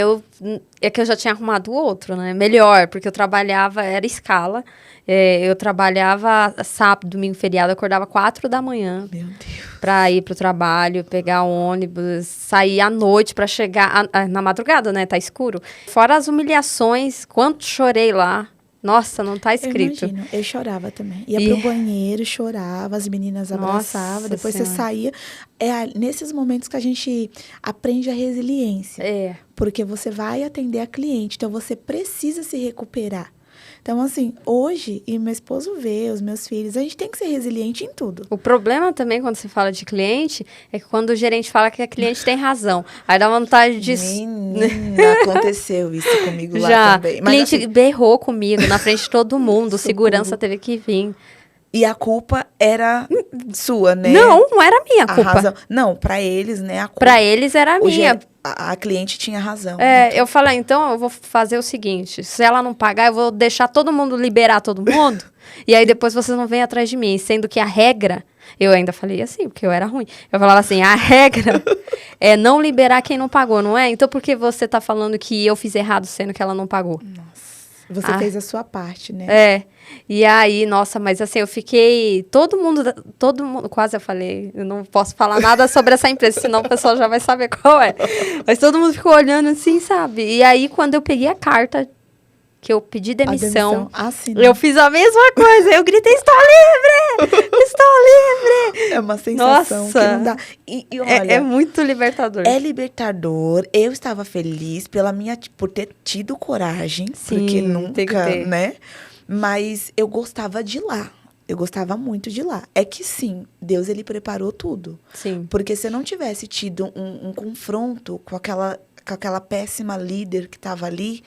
É que eu já tinha arrumado outro, né? Melhor, porque eu trabalhava, era escala. Eu trabalhava sábado, domingo, feriado, eu acordava 4 da manhã. Meu Deus. Pra ir pro trabalho, pegar ônibus, sair à noite pra chegar na madrugada, né? Tá escuro. Fora as humilhações, quanto chorei lá. Nossa, não tá escrito. Eu imagino, eu chorava também. Ia pro banheiro, chorava, as meninas abraçavam, depois você saía. Nesses momentos que a gente aprende a resiliência. Porque você vai atender a cliente, então você precisa se recuperar. Então, assim, hoje, e meu esposo vê, os meus filhos, a gente tem que ser resiliente em tudo. O problema também, quando você fala de cliente, é que quando o gerente fala que a cliente tem razão. Aí dá vontade de... Menina, aconteceu isso comigo lá também. O cliente assim, berrou comigo na frente de todo mundo, segurança teve que vir. E a culpa era sua, né? Não era minha culpa. Não, pra eles, né? Pra eles era minha. A cliente tinha razão. Então. Eu falei, então eu vou fazer o seguinte, se ela não pagar, eu vou deixar todo mundo, liberar todo mundo, e aí depois vocês não vêm atrás de mim, sendo que a regra, eu ainda falei assim, porque eu era ruim, eu falava assim, a regra é não liberar quem não pagou, não é? Então por que você tá falando que eu fiz errado, sendo que ela não pagou? Nossa. Você fez a sua parte, né? E aí, nossa, mas assim, eu fiquei... Todo mundo, quase eu falei, eu não posso falar nada sobre essa empresa, senão o pessoal já vai saber qual é. Mas todo mundo ficou olhando assim, sabe? E aí, quando eu peguei a carta, que eu pedi demissão, eu fiz a mesma coisa. Eu gritei, estou livre! Estou livre! É uma sensação que não dá. E olha, é muito libertador. É libertador. Eu estava feliz por ter tido coragem. Sim, porque nunca, né? Mas eu gostava de lá. Eu gostava muito de lá. É que sim, Deus, ele preparou tudo. Sim. Porque se eu não tivesse tido um confronto com aquela péssima líder que estava ali,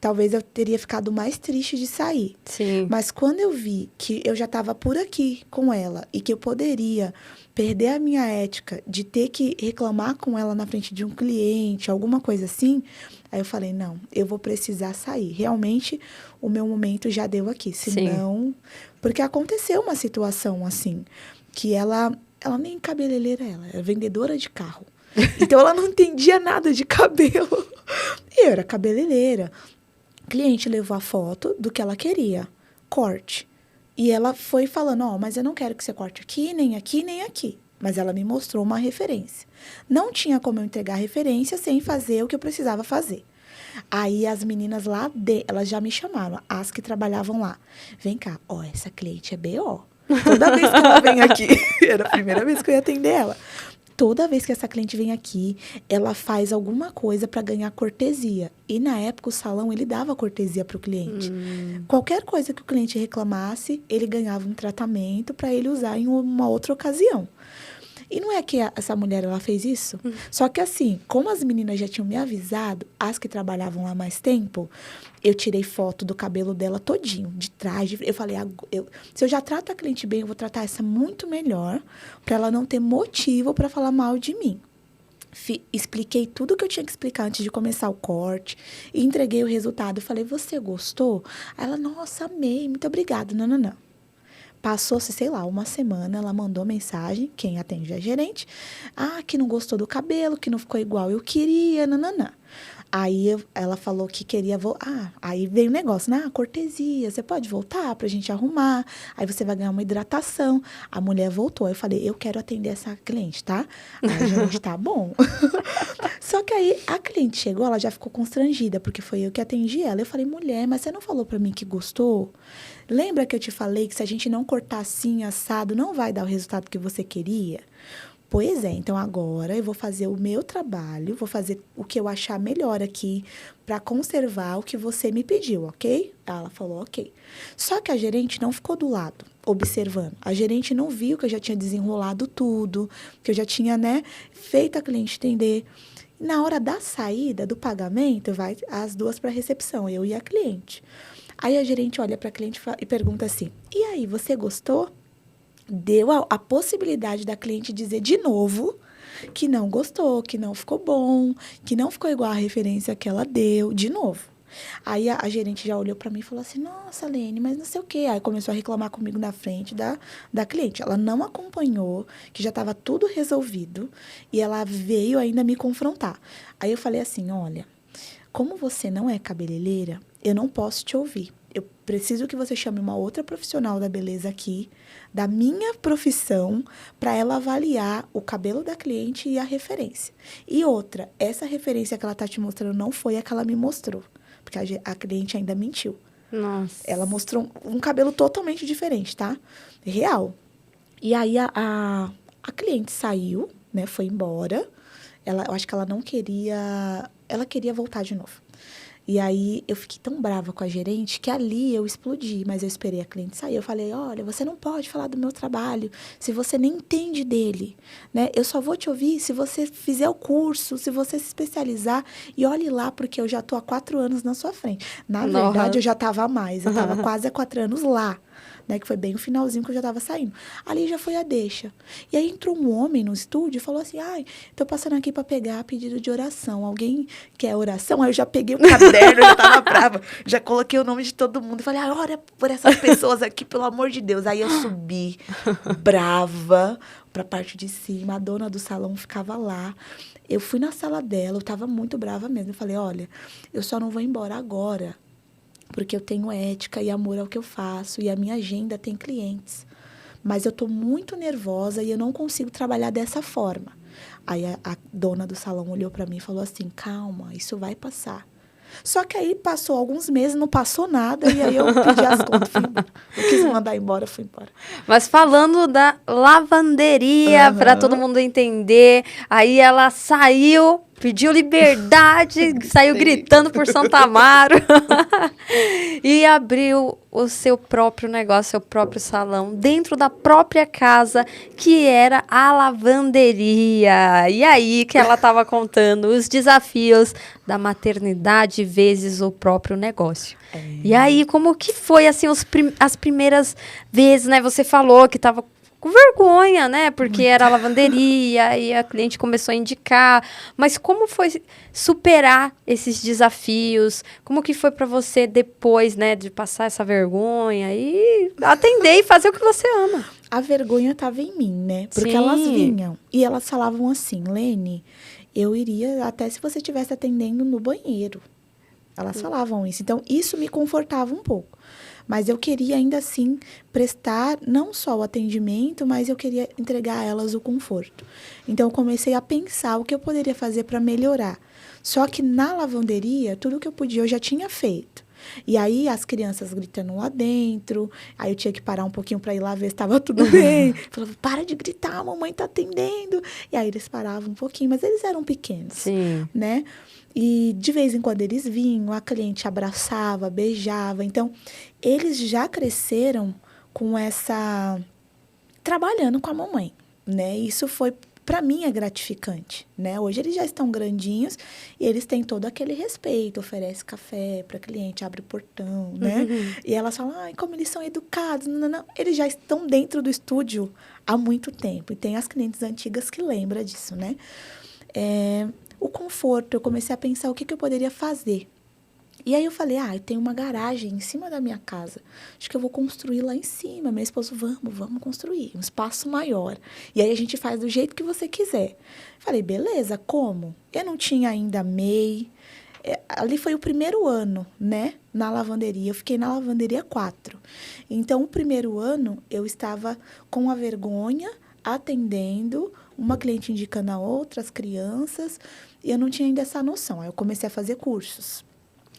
talvez eu teria ficado mais triste de sair. Sim. Mas quando eu vi que eu já estava por aqui com ela e que eu poderia perder a minha ética de ter que reclamar com ela na frente de um cliente, alguma coisa assim, aí eu falei, não, eu vou precisar sair. Realmente, o meu momento já deu aqui. Senão... Sim. Porque aconteceu uma situação assim, que ela nem cabeleireira era vendedora de carro. Então, ela não entendia nada de cabelo. E eu era cabeleireira. O cliente levou a foto do que ela queria. Corte. E ela foi falando, mas eu não quero que você corte aqui, nem aqui, nem aqui. Mas ela me mostrou uma referência. Não tinha como eu entregar a referência sem fazer o que eu precisava fazer. Aí as meninas lá, elas já me chamaram, as que trabalhavam lá. Vem cá, essa cliente é BO. Toda vez que ela vem aqui, era a primeira vez que eu ia atender ela. toda vez que essa cliente vem aqui, ela faz alguma coisa para ganhar cortesia. E na época o salão, ele dava cortesia para o cliente. Qualquer coisa que o cliente reclamasse, ele ganhava um tratamento para ele usar em uma outra ocasião. E não é que essa mulher, ela fez isso? Só que assim, como as meninas já tinham me avisado, as que trabalhavam lá mais tempo, eu tirei foto do cabelo dela todinho, de trás. Eu falei, se eu já trato a cliente bem, eu vou tratar essa muito melhor, para ela não ter motivo para falar mal de mim. Expliquei tudo que eu tinha que explicar antes de começar o corte e entreguei o resultado. Eu falei, você gostou? Ela, nossa, amei, muito obrigada. Não. Passou-se, sei lá, uma semana, ela mandou mensagem, quem atende é a gerente, que não gostou do cabelo, que não ficou igual eu queria, nananã. Aí ela falou que queria voltar. Aí veio o negócio, né? Cortesia, você pode voltar pra gente arrumar, aí você vai ganhar uma hidratação. A mulher voltou, eu falei, eu quero atender essa cliente, tá? Aí a gerente, tá bom. Só que aí a cliente chegou, ela já ficou constrangida, porque foi eu que atendi ela. Eu falei, mulher, mas você não falou pra mim que gostou? Lembra que eu te falei que se a gente não cortar assim, assado, não vai dar o resultado que você queria? Pois é, então agora eu vou fazer o meu trabalho, vou fazer o que eu achar melhor aqui para conservar o que você me pediu, ok? Ela falou, ok. Só que a gerente não ficou do lado, observando. A gerente não viu que eu já tinha desenrolado tudo, que eu já tinha, feito a cliente entender. Na hora da saída, do pagamento, vai as duas para a recepção, eu e a cliente. Aí a gerente olha para a cliente e pergunta assim, e aí, você gostou? Deu a possibilidade da cliente dizer de novo que não gostou, que não ficou bom, que não ficou igual a referência que ela deu, de novo. Aí a gerente já olhou para mim e falou assim, nossa, Lene, mas não sei o quê. Aí começou a reclamar comigo na frente da cliente. Ela não acompanhou, que já estava tudo resolvido, e ela veio ainda me confrontar. Aí eu falei assim, olha, como você não é cabeleireira, eu não posso te ouvir. Eu preciso que você chame uma outra profissional da beleza aqui, da minha profissão, para ela avaliar o cabelo da cliente e a referência. E outra, essa referência que ela está te mostrando não foi a que ela me mostrou, porque a cliente ainda mentiu. Nossa. Ela mostrou um cabelo totalmente diferente, tá? Real. E aí a cliente saiu, foi embora. Eu acho que ela não queria... Ela queria voltar de novo. E aí, eu fiquei tão brava com a gerente que ali eu explodi, mas eu esperei a cliente sair. Eu falei, olha, você não pode falar do meu trabalho se você nem entende dele, Eu só vou te ouvir se você fizer o curso, se você se especializar. E olhe lá, porque eu já estou há 4 anos na sua frente. Na verdade, eu já estava a mais. Eu estava quase há 4 anos lá. Que foi bem o finalzinho que eu já estava saindo. Ali já foi a deixa. E aí entrou um homem no estúdio e falou assim, tô passando aqui para pegar pedido de oração. Alguém quer oração? Aí eu já peguei o caderno, eu já estava brava. Já coloquei o nome de todo mundo e falei, ora por essas pessoas aqui, pelo amor de Deus. Aí eu subi, brava, para a parte de cima. A dona do salão ficava lá. Eu fui na sala dela, eu estava muito brava mesmo. Eu falei, olha, eu só não vou embora agora, porque eu tenho ética e amor ao que eu faço, e a minha agenda tem clientes. Mas eu estou muito nervosa e eu não consigo trabalhar dessa forma. Aí a dona do salão olhou para mim e falou assim, calma, isso vai passar. Só que aí passou alguns meses, não passou nada, e aí eu pedi as contas, fui embora. Eu quis mandar embora, fui embora. Mas falando da lavanderia, para todo mundo entender, aí ela saiu, pediu liberdade, saiu gritando por Santa Amaro e abriu o seu próprio negócio, seu próprio salão, dentro da própria casa, que era a lavanderia. E aí que ela estava contando os desafios da maternidade vezes o próprio negócio. E aí, como que foi, assim, as primeiras vezes, Você falou que estava com vergonha, Porque era a lavanderia e a cliente começou a indicar. Mas como foi superar esses desafios? Como que foi para você depois, de passar essa vergonha e atender e fazer o que você ama? A vergonha estava em mim, Porque Sim. elas vinham e elas falavam assim, Lene, eu iria até se você estivesse atendendo no banheiro. Elas falavam isso. Então, isso me confortava um pouco. Mas eu queria, ainda assim, prestar não só o atendimento, mas eu queria entregar a elas o conforto. Então, eu comecei a pensar o que eu poderia fazer para melhorar. Só que na lavanderia, tudo que eu podia, eu já tinha feito. E aí as crianças gritando lá dentro, aí eu tinha que parar um pouquinho para ir lá ver se estava tudo bem. Falava, para de gritar, a mamãe tá atendendo. E aí eles paravam um pouquinho, mas eles eram pequenos, Sim. né? E de vez em quando eles vinham, a cliente abraçava, beijava. Então, eles já cresceram com essa... trabalhando com a mamãe, né? Isso foi, para mim, é gratificante, né? Hoje eles já estão grandinhos e eles têm todo aquele respeito, oferece café para cliente, abre o portão, né? E elas falam, ai, como eles são educados. Não, não, não. Eles já estão dentro do estúdio há muito tempo. E tem as clientes antigas que lembram disso, né? O conforto, eu comecei a pensar o que eu poderia fazer. E aí eu falei, eu tenho uma garagem em cima da minha casa. Acho que eu vou construir lá em cima. Meu esposo, vamos construir um espaço maior. E aí a gente faz do jeito que você quiser. Falei, beleza, como? Eu não tinha ainda MEI. Ali foi o primeiro ano, né, na lavanderia. Eu fiquei na lavanderia 4. Então, o primeiro ano, eu estava com a vergonha, atendendo, uma cliente indicando a outra, as crianças, e eu não tinha ainda essa noção. Aí eu comecei a fazer cursos.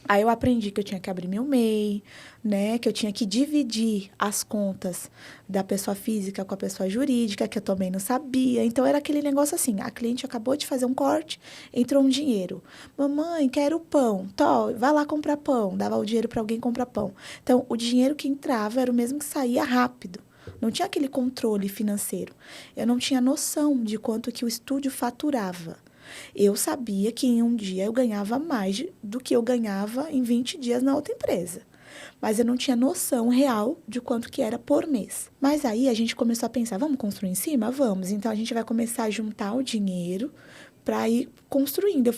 Aí eu aprendi que eu tinha que abrir meu MEI, né? Que eu tinha que dividir as contas da pessoa física com a pessoa jurídica, que eu também não sabia. Então, era aquele negócio assim, a cliente acabou de fazer um corte, entrou um dinheiro. Mamãe, quero pão. Tó, vai lá comprar pão. Dava o dinheiro para alguém comprar pão. Então, o dinheiro que entrava era o mesmo que saía rápido. Não tinha aquele controle financeiro. Eu não tinha noção de quanto que o estúdio faturava. Eu sabia que em um dia eu ganhava mais do que eu ganhava em 20 dias na outra empresa. Mas eu não tinha noção real de quanto que era por mês. Mas aí a gente começou a pensar, vamos construir em cima? Vamos. Então, a gente vai começar a juntar o dinheiro para ir construindo.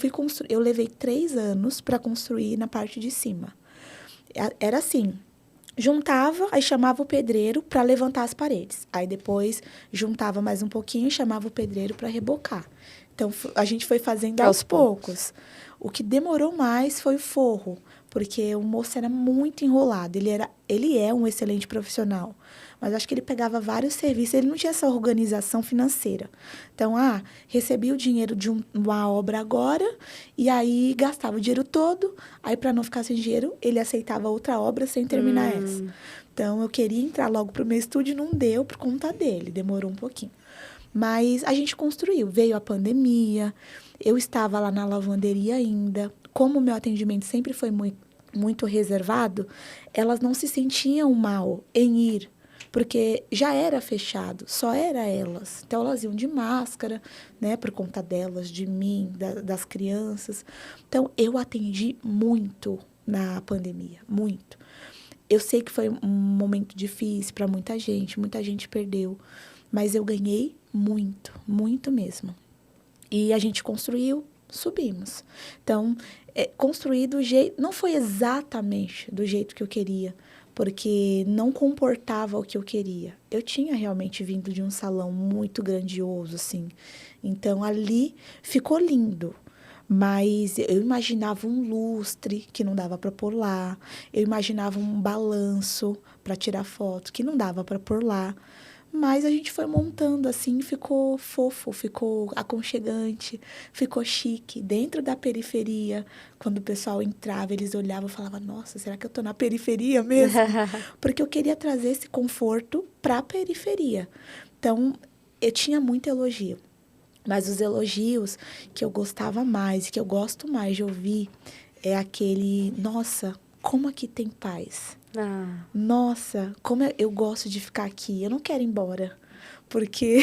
Eu levei 3 anos para construir na parte de cima. Era assim, juntava, aí chamava o pedreiro para levantar as paredes. Aí depois juntava mais um pouquinho e chamava o pedreiro para rebocar. Então, a gente foi fazendo aos poucos. O que demorou mais foi o forro, porque o moço era muito enrolado. Ele é um excelente profissional, mas acho que ele pegava vários serviços, ele não tinha essa organização financeira. Então, recebia o dinheiro de uma obra agora, e aí gastava o dinheiro todo, aí para não ficar sem dinheiro, ele aceitava outra obra sem terminar essa. Então, eu queria entrar logo para o meu estúdio, não deu por conta dele, demorou um pouquinho. Mas a gente construiu, veio a pandemia, eu estava lá na lavanderia ainda. Como o meu atendimento sempre foi muito reservado, elas não se sentiam mal em ir, porque já era fechado, só era elas. Então, elas iam de máscara, né, por conta delas, de mim, das crianças. Então, eu atendi muito na pandemia, muito. Eu sei que foi um momento difícil para muita gente perdeu, mas eu ganhei muito, muito mesmo. E a gente construiu, subimos. Então, construir do jeito... Não foi exatamente do jeito que eu queria, porque não comportava o que eu queria. Eu tinha realmente vindo de um salão muito grandioso, assim. Então, ali ficou lindo. Mas eu imaginava um lustre que não dava para pôr lá. Eu imaginava um balanço para tirar foto que não dava para pôr lá. Mas a gente foi montando assim, ficou fofo, ficou aconchegante, ficou chique. Dentro da periferia, quando o pessoal entrava, eles olhavam e falavam, nossa, será que eu tô na periferia mesmo? Porque eu queria trazer esse conforto para a periferia. Então, eu tinha muito elogio. Mas os elogios que eu gostava mais, que eu gosto mais de ouvir, é aquele, nossa, como aqui tem paz. Nossa, como eu gosto de ficar aqui. Eu não quero ir embora, porque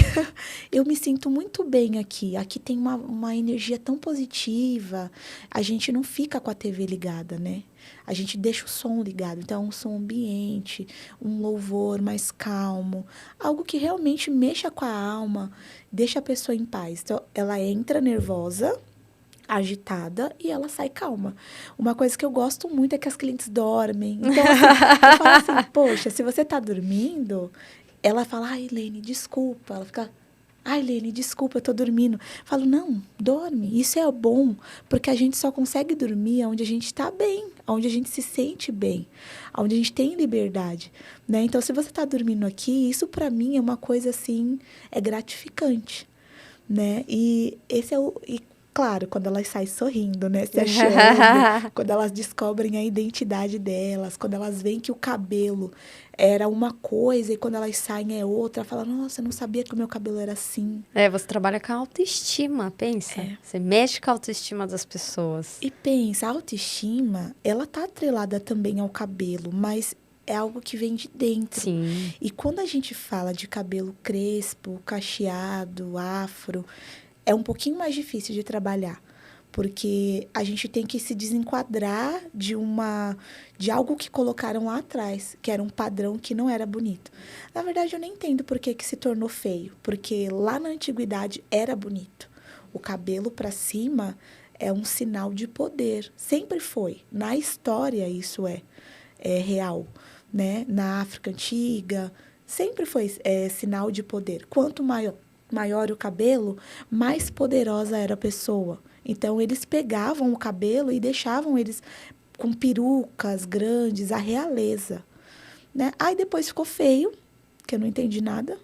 eu me sinto muito bem aqui. Aqui tem uma energia tão positiva. A gente não fica com a TV ligada, né? A gente deixa o som ligado. Então, um som ambiente, um louvor mais calmo. Algo que realmente mexa com a alma, deixa a pessoa em paz. Então, ela entra nervosa, agitada, e ela sai calma. Uma coisa que eu gosto muito é que as clientes dormem. Então, assim, eu falo assim, poxa, se você tá dormindo, ela fala, ai, Lene, desculpa. Ela fica, ai, Lene, desculpa, eu tô dormindo. Eu falo, não, dorme. Isso é bom, porque a gente só consegue dormir onde a gente tá bem, onde a gente se sente bem, onde a gente tem liberdade, né? Então, se você tá dormindo aqui, isso para mim é uma coisa, assim, é gratificante, né? E esse é Claro, quando elas saem sorrindo, né? Se achando, quando elas descobrem a identidade delas, quando elas veem que o cabelo era uma coisa e quando elas saem é outra, fala, nossa, eu não sabia que o meu cabelo era assim. Você trabalha com a autoestima, pensa. Você mexe com a autoestima das pessoas. E pensa, a autoestima, ela tá atrelada também ao cabelo, mas é algo que vem de dentro. Sim. E quando a gente fala de cabelo crespo, cacheado, afro, é um pouquinho mais difícil de trabalhar, porque a gente tem que se desenquadrar de algo que colocaram lá atrás, que era um padrão que não era bonito. Na verdade, eu nem entendo por que se tornou feio, porque lá na antiguidade era bonito. O cabelo para cima é um sinal de poder, sempre foi. Na história isso é real, né? Na África antiga sempre foi sinal de poder. Quanto maior o cabelo, mais poderosa era a pessoa. Então, eles pegavam o cabelo e deixavam eles com perucas grandes, a realeza, né? Aí depois ficou feio, que eu não entendi nada.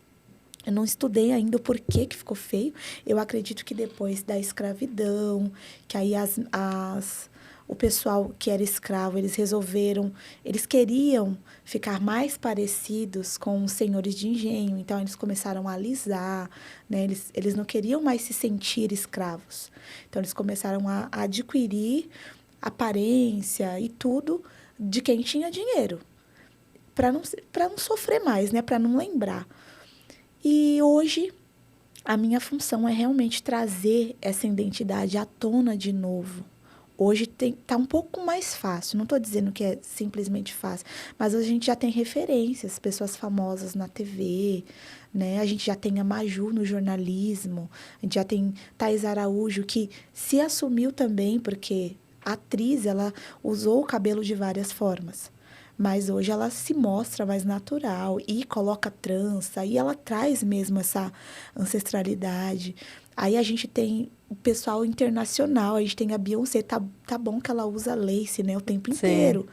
Eu não estudei ainda o porquê que ficou feio. Eu acredito que depois da escravidão, que aí o pessoal que era escravo, eles queriam ficar mais parecidos com os senhores de engenho, então eles começaram a alisar, né? Eles não queriam mais se sentir escravos. Então eles começaram a adquirir aparência e tudo de quem tinha dinheiro, para não sofrer mais, né? Para não lembrar. E hoje a minha função é realmente trazer essa identidade à tona de novo. Hoje tá um pouco mais fácil, não estou dizendo que é simplesmente fácil, mas a gente já tem referências, pessoas famosas na TV, né? A gente já tem a Maju no jornalismo, a gente já tem Thaís Araújo, que se assumiu também, porque a atriz, ela usou o cabelo de várias formas. Mas hoje ela se mostra mais natural e coloca trança, e ela traz mesmo essa ancestralidade. Aí a gente tem o pessoal internacional, a gente tem a Beyoncé, tá bom que ela usa lace, né, o tempo inteiro,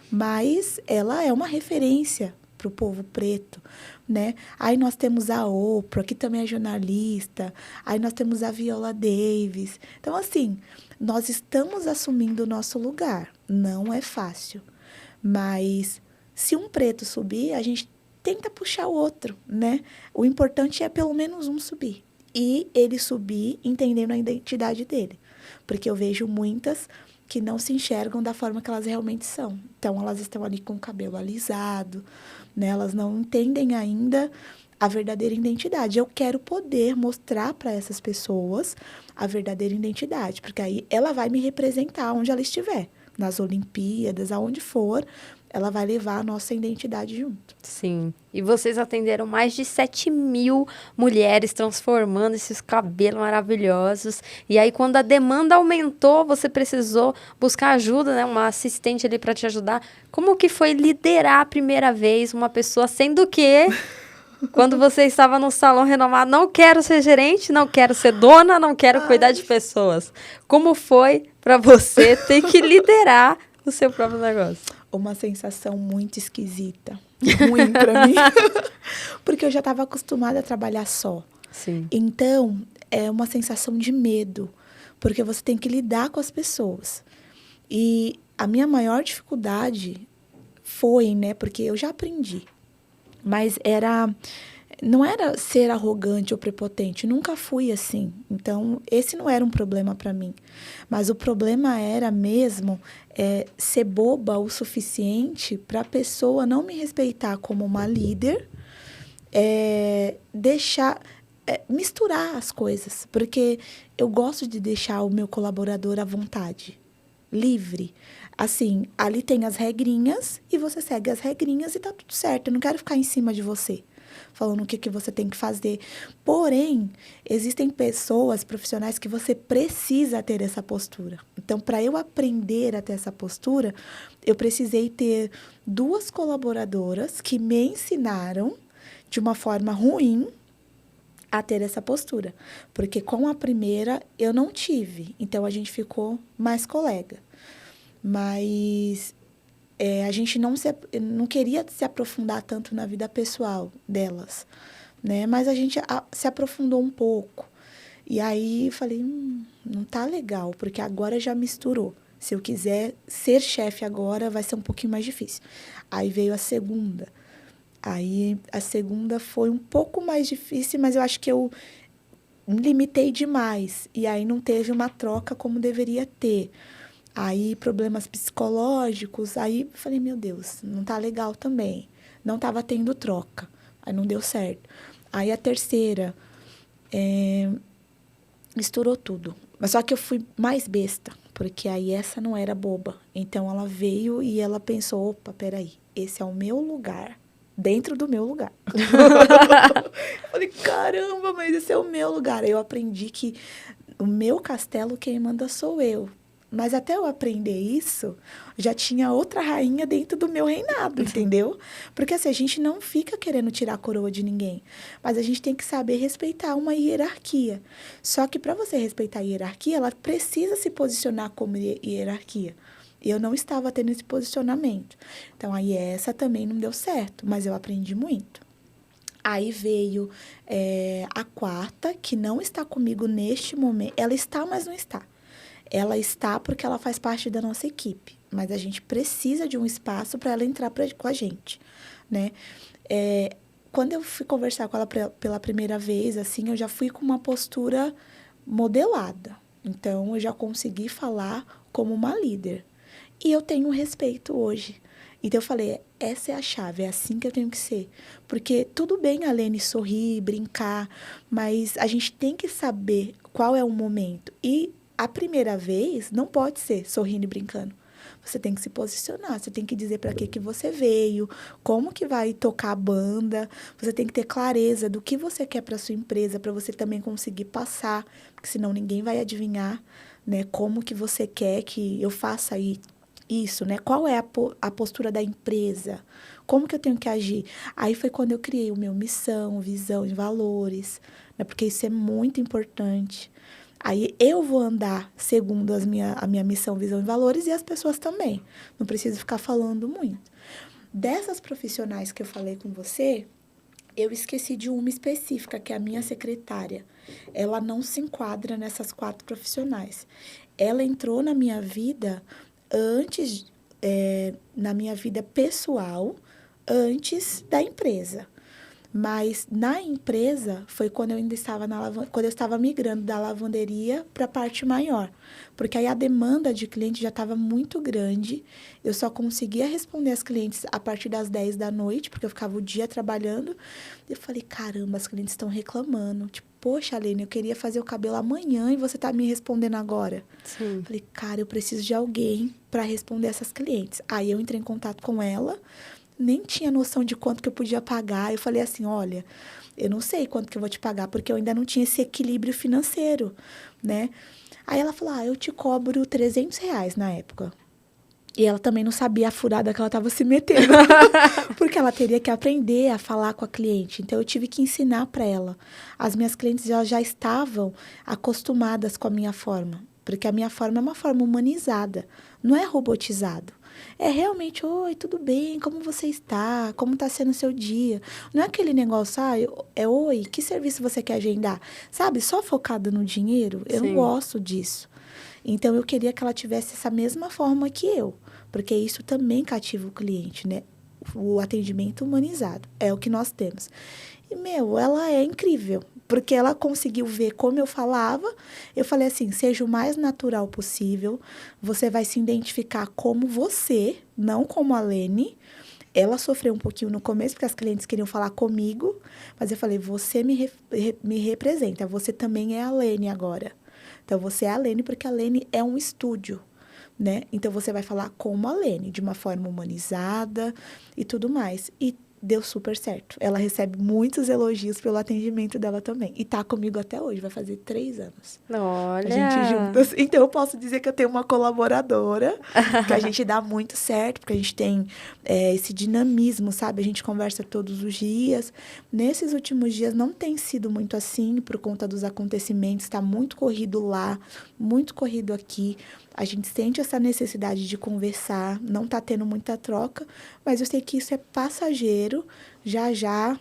mas ela é uma referência para o povo preto, né? Aí nós temos a Oprah, que também é jornalista, aí nós temos a Viola Davis. Então, assim, nós estamos assumindo o nosso lugar, não é fácil. Mas se um preto subir, a gente tenta puxar o outro, né? O importante é pelo menos um subir. E ele subir entendendo a identidade dele. Porque eu vejo muitas que não se enxergam da forma que elas realmente são. Então, elas estão ali com o cabelo alisado, né? Elas não entendem ainda a verdadeira identidade. Eu quero poder mostrar para essas pessoas a verdadeira identidade, porque aí ela vai me representar onde ela estiver. Nas Olimpíadas, aonde for, ela vai levar a nossa identidade junto. Sim. E vocês atenderam mais de 7.000 mulheres, transformando esses cabelos maravilhosos. E aí, quando a demanda aumentou, você precisou buscar ajuda, né? Uma assistente ali para te ajudar. Como que foi liderar a primeira vez uma pessoa, sendo que... Quando você estava num salão renomado, não quero ser gerente, não quero ser dona, não quero cuidar de pessoas. Como foi para você ter que liderar o seu próprio negócio? Uma sensação muito esquisita, ruim para mim, porque eu já estava acostumada a trabalhar só. Sim. Então, é uma sensação de medo, porque você tem que lidar com as pessoas. E a minha maior dificuldade foi, né, porque eu já aprendi. Mas não era ser arrogante ou prepotente, nunca fui assim. Então, esse não era um problema para mim. Mas o problema era mesmo ser boba o suficiente para a pessoa não me respeitar como uma líder, misturar as coisas. Porque eu gosto de deixar o meu colaborador à vontade, livre. Assim, ali tem as regrinhas e você segue as regrinhas e tá tudo certo. Eu não quero ficar em cima de você, falando o que você tem que fazer. Porém, existem pessoas profissionais que você precisa ter essa postura. Então, para eu aprender a ter essa postura, eu precisei ter 2 colaboradoras que me ensinaram de uma forma ruim a ter essa postura. Porque com a primeira eu não tive. Então, a gente ficou mais colega. Mas a gente não queria se aprofundar tanto na vida pessoal delas, né? Mas a gente se aprofundou um pouco. E aí falei, não tá legal, porque agora já misturou. Se eu quiser ser chefe agora, vai ser um pouquinho mais difícil. Aí veio a segunda. Aí a segunda foi um pouco mais difícil, mas eu acho que eu me limitei demais. E aí não teve uma troca como deveria ter. Aí problemas psicológicos, aí falei, meu Deus, não tá legal também. Não tava tendo troca. Aí não deu certo. Aí a terceira, misturou tudo. Mas só que eu fui mais besta, porque aí essa não era boba. Então ela veio e ela pensou, opa, peraí, esse é o meu lugar, dentro do meu lugar. Eu falei, caramba, mas esse é o meu lugar. Aí eu aprendi que o meu castelo quem manda sou eu. Mas até eu aprender isso, já tinha outra rainha dentro do meu reinado, entendeu? Porque assim, a gente não fica querendo tirar a coroa de ninguém, mas a gente tem que saber respeitar uma hierarquia. Só que para você respeitar a hierarquia, ela precisa se posicionar como hierarquia. E eu não estava tendo esse posicionamento. Então, aí essa também não deu certo, mas eu aprendi muito. Aí veio a quarta, que não está comigo neste momento. Ela está, mas não está. Ela está porque ela faz parte da nossa equipe, mas a gente precisa de um espaço para ela entrar com a gente, né? Quando eu fui conversar com ela pela primeira vez, assim, eu já fui com uma postura modelada. Então, eu já consegui falar como uma líder. E eu tenho respeito hoje. Então, eu falei, essa é a chave, é assim que eu tenho que ser. Porque tudo bem a Lene sorrir, brincar, mas a gente tem que saber qual é o momento. E a primeira vez não pode ser sorrindo e brincando. Você tem que se posicionar, você tem que dizer para que você veio, como que vai tocar a banda, você tem que ter clareza do que você quer para sua empresa, para você também conseguir passar, porque senão ninguém vai adivinhar, né, como que você quer que eu faça isso, né? Qual é a postura da empresa? Como que eu tenho que agir? Aí foi quando eu criei o meu missão, visão e valores, né? Porque isso é muito importante. Aí eu vou andar segundo a minha missão, visão e valores e as pessoas também. Não preciso ficar falando muito. Dessas profissionais que eu falei com você, eu esqueci de uma específica, que é a minha secretária. Ela não se enquadra nessas 4 profissionais. Ela entrou na minha vida antes, na minha vida pessoal, antes da empresa. Mas na empresa foi quando eu ainda estava quando eu estava migrando da lavanderia para a parte maior. Porque aí a demanda de cliente já estava muito grande. Eu só conseguia responder as clientes a partir das 10 da noite, porque eu ficava o dia trabalhando. E eu falei, caramba, as clientes estão reclamando. Tipo, poxa, Aline, eu queria fazer o cabelo amanhã e você está me respondendo agora. Sim. Falei, cara, eu preciso de alguém para responder essas clientes. Aí eu entrei em contato com ela, nem tinha noção de quanto que eu podia pagar. Eu falei assim, olha, eu não sei quanto que eu vou te pagar, porque eu ainda não tinha esse equilíbrio financeiro, né? Aí ela falou, eu te cobro R$ 300 na época. E ela também não sabia a furada que ela estava se metendo, porque ela teria que aprender a falar com a cliente. Então, eu tive que ensinar para ela. As minhas clientes elas já estavam acostumadas com a minha forma, porque a minha forma é uma forma humanizada, não é robotizado. É realmente, oi, tudo bem? Como você está? Como está sendo o seu dia? Não é aquele negócio, oi, que serviço você quer agendar? Sabe, só focado no dinheiro, eu não Sim. gosto disso. Então, eu queria que ela tivesse essa mesma forma que eu, porque isso também cativa o cliente, né? O atendimento humanizado é o que nós temos. E, ela é incrível, porque ela conseguiu ver como eu falava. Eu falei assim, seja o mais natural possível, você vai se identificar como você, não como a Lene. Ela sofreu um pouquinho no começo, porque as clientes queriam falar comigo, mas eu falei, você me representa, você também é a Lene agora. Então, você é a Lene porque a Lene é um estúdio, né? Então, você vai falar como a Lene, de uma forma humanizada e tudo mais. E deu super certo. Ela recebe muitos elogios pelo atendimento dela também. E tá comigo até hoje, vai fazer 3 anos. Olha. A gente juntas. Então, eu posso dizer que eu tenho uma colaboradora, que a gente dá muito certo, porque a gente tem esse dinamismo, sabe? A gente conversa todos os dias. Nesses últimos dias não tem sido muito assim, por conta dos acontecimentos. Está muito corrido lá, muito corrido aqui. A gente sente essa necessidade de conversar, não está tendo muita troca, mas eu sei que isso é passageiro. Já já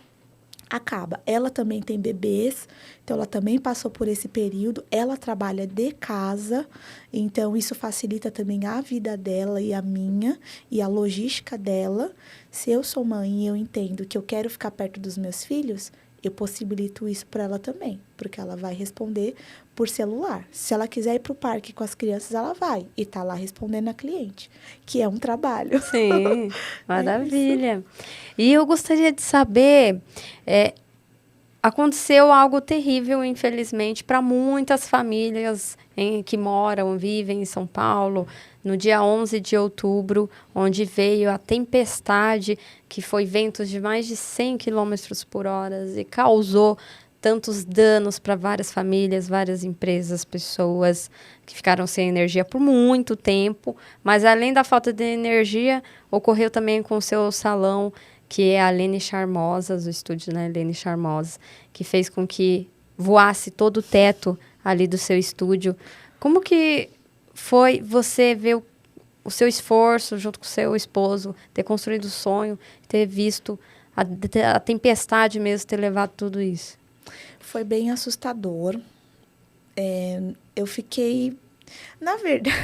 acaba. Ela também tem bebês, então ela também passou por esse período. Ela trabalha de casa, então isso facilita também a vida dela e a minha, e a logística dela. Se eu sou mãe e eu entendo que eu quero ficar perto dos meus filhos, eu possibilito isso para ela também, porque ela vai responder por celular. Se ela quiser ir para o parque com as crianças, ela vai e tá lá respondendo a cliente, que é um trabalho. Sim, maravilha. E eu gostaria de saber, aconteceu algo terrível, infelizmente, para muitas famílias que moram, vivem em São Paulo, no dia 11 de outubro, onde veio a tempestade, que foi ventos de mais de 100 quilômetros por hora e causou tantos danos para várias famílias, várias empresas, pessoas que ficaram sem energia por muito tempo. Mas, além da falta de energia, ocorreu também com o seu salão, que é a Lene Charmosas, o estúdio da Lene Charmosas, que fez com que voasse todo o teto ali do seu estúdio. Como que foi você ver o seu esforço junto com o seu esposo, ter construído o sonho, ter visto a tempestade mesmo, ter levado tudo isso? Foi bem assustador. Eu fiquei... Na verdade,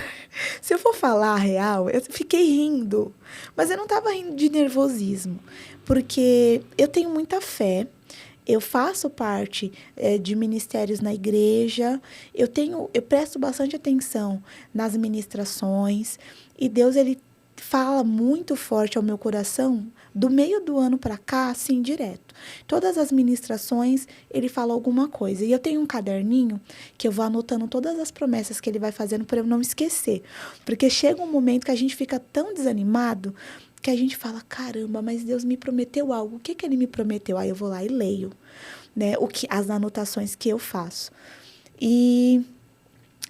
se eu for falar a real, eu fiquei rindo. Mas eu não estava rindo de nervosismo. Porque eu tenho muita fé. Eu faço parte de ministérios na igreja. Eu presto bastante atenção nas ministrações. E Deus, ele fala muito forte ao meu coração do meio do ano para cá, assim, direto. Todas as ministrações, ele fala alguma coisa. E eu tenho um caderninho que eu vou anotando todas as promessas que ele vai fazendo para eu não esquecer. Porque chega um momento que a gente fica tão desanimado que a gente fala, caramba, mas Deus me prometeu algo. O que ele me prometeu? Aí eu vou lá e leio, né, as anotações que eu faço. E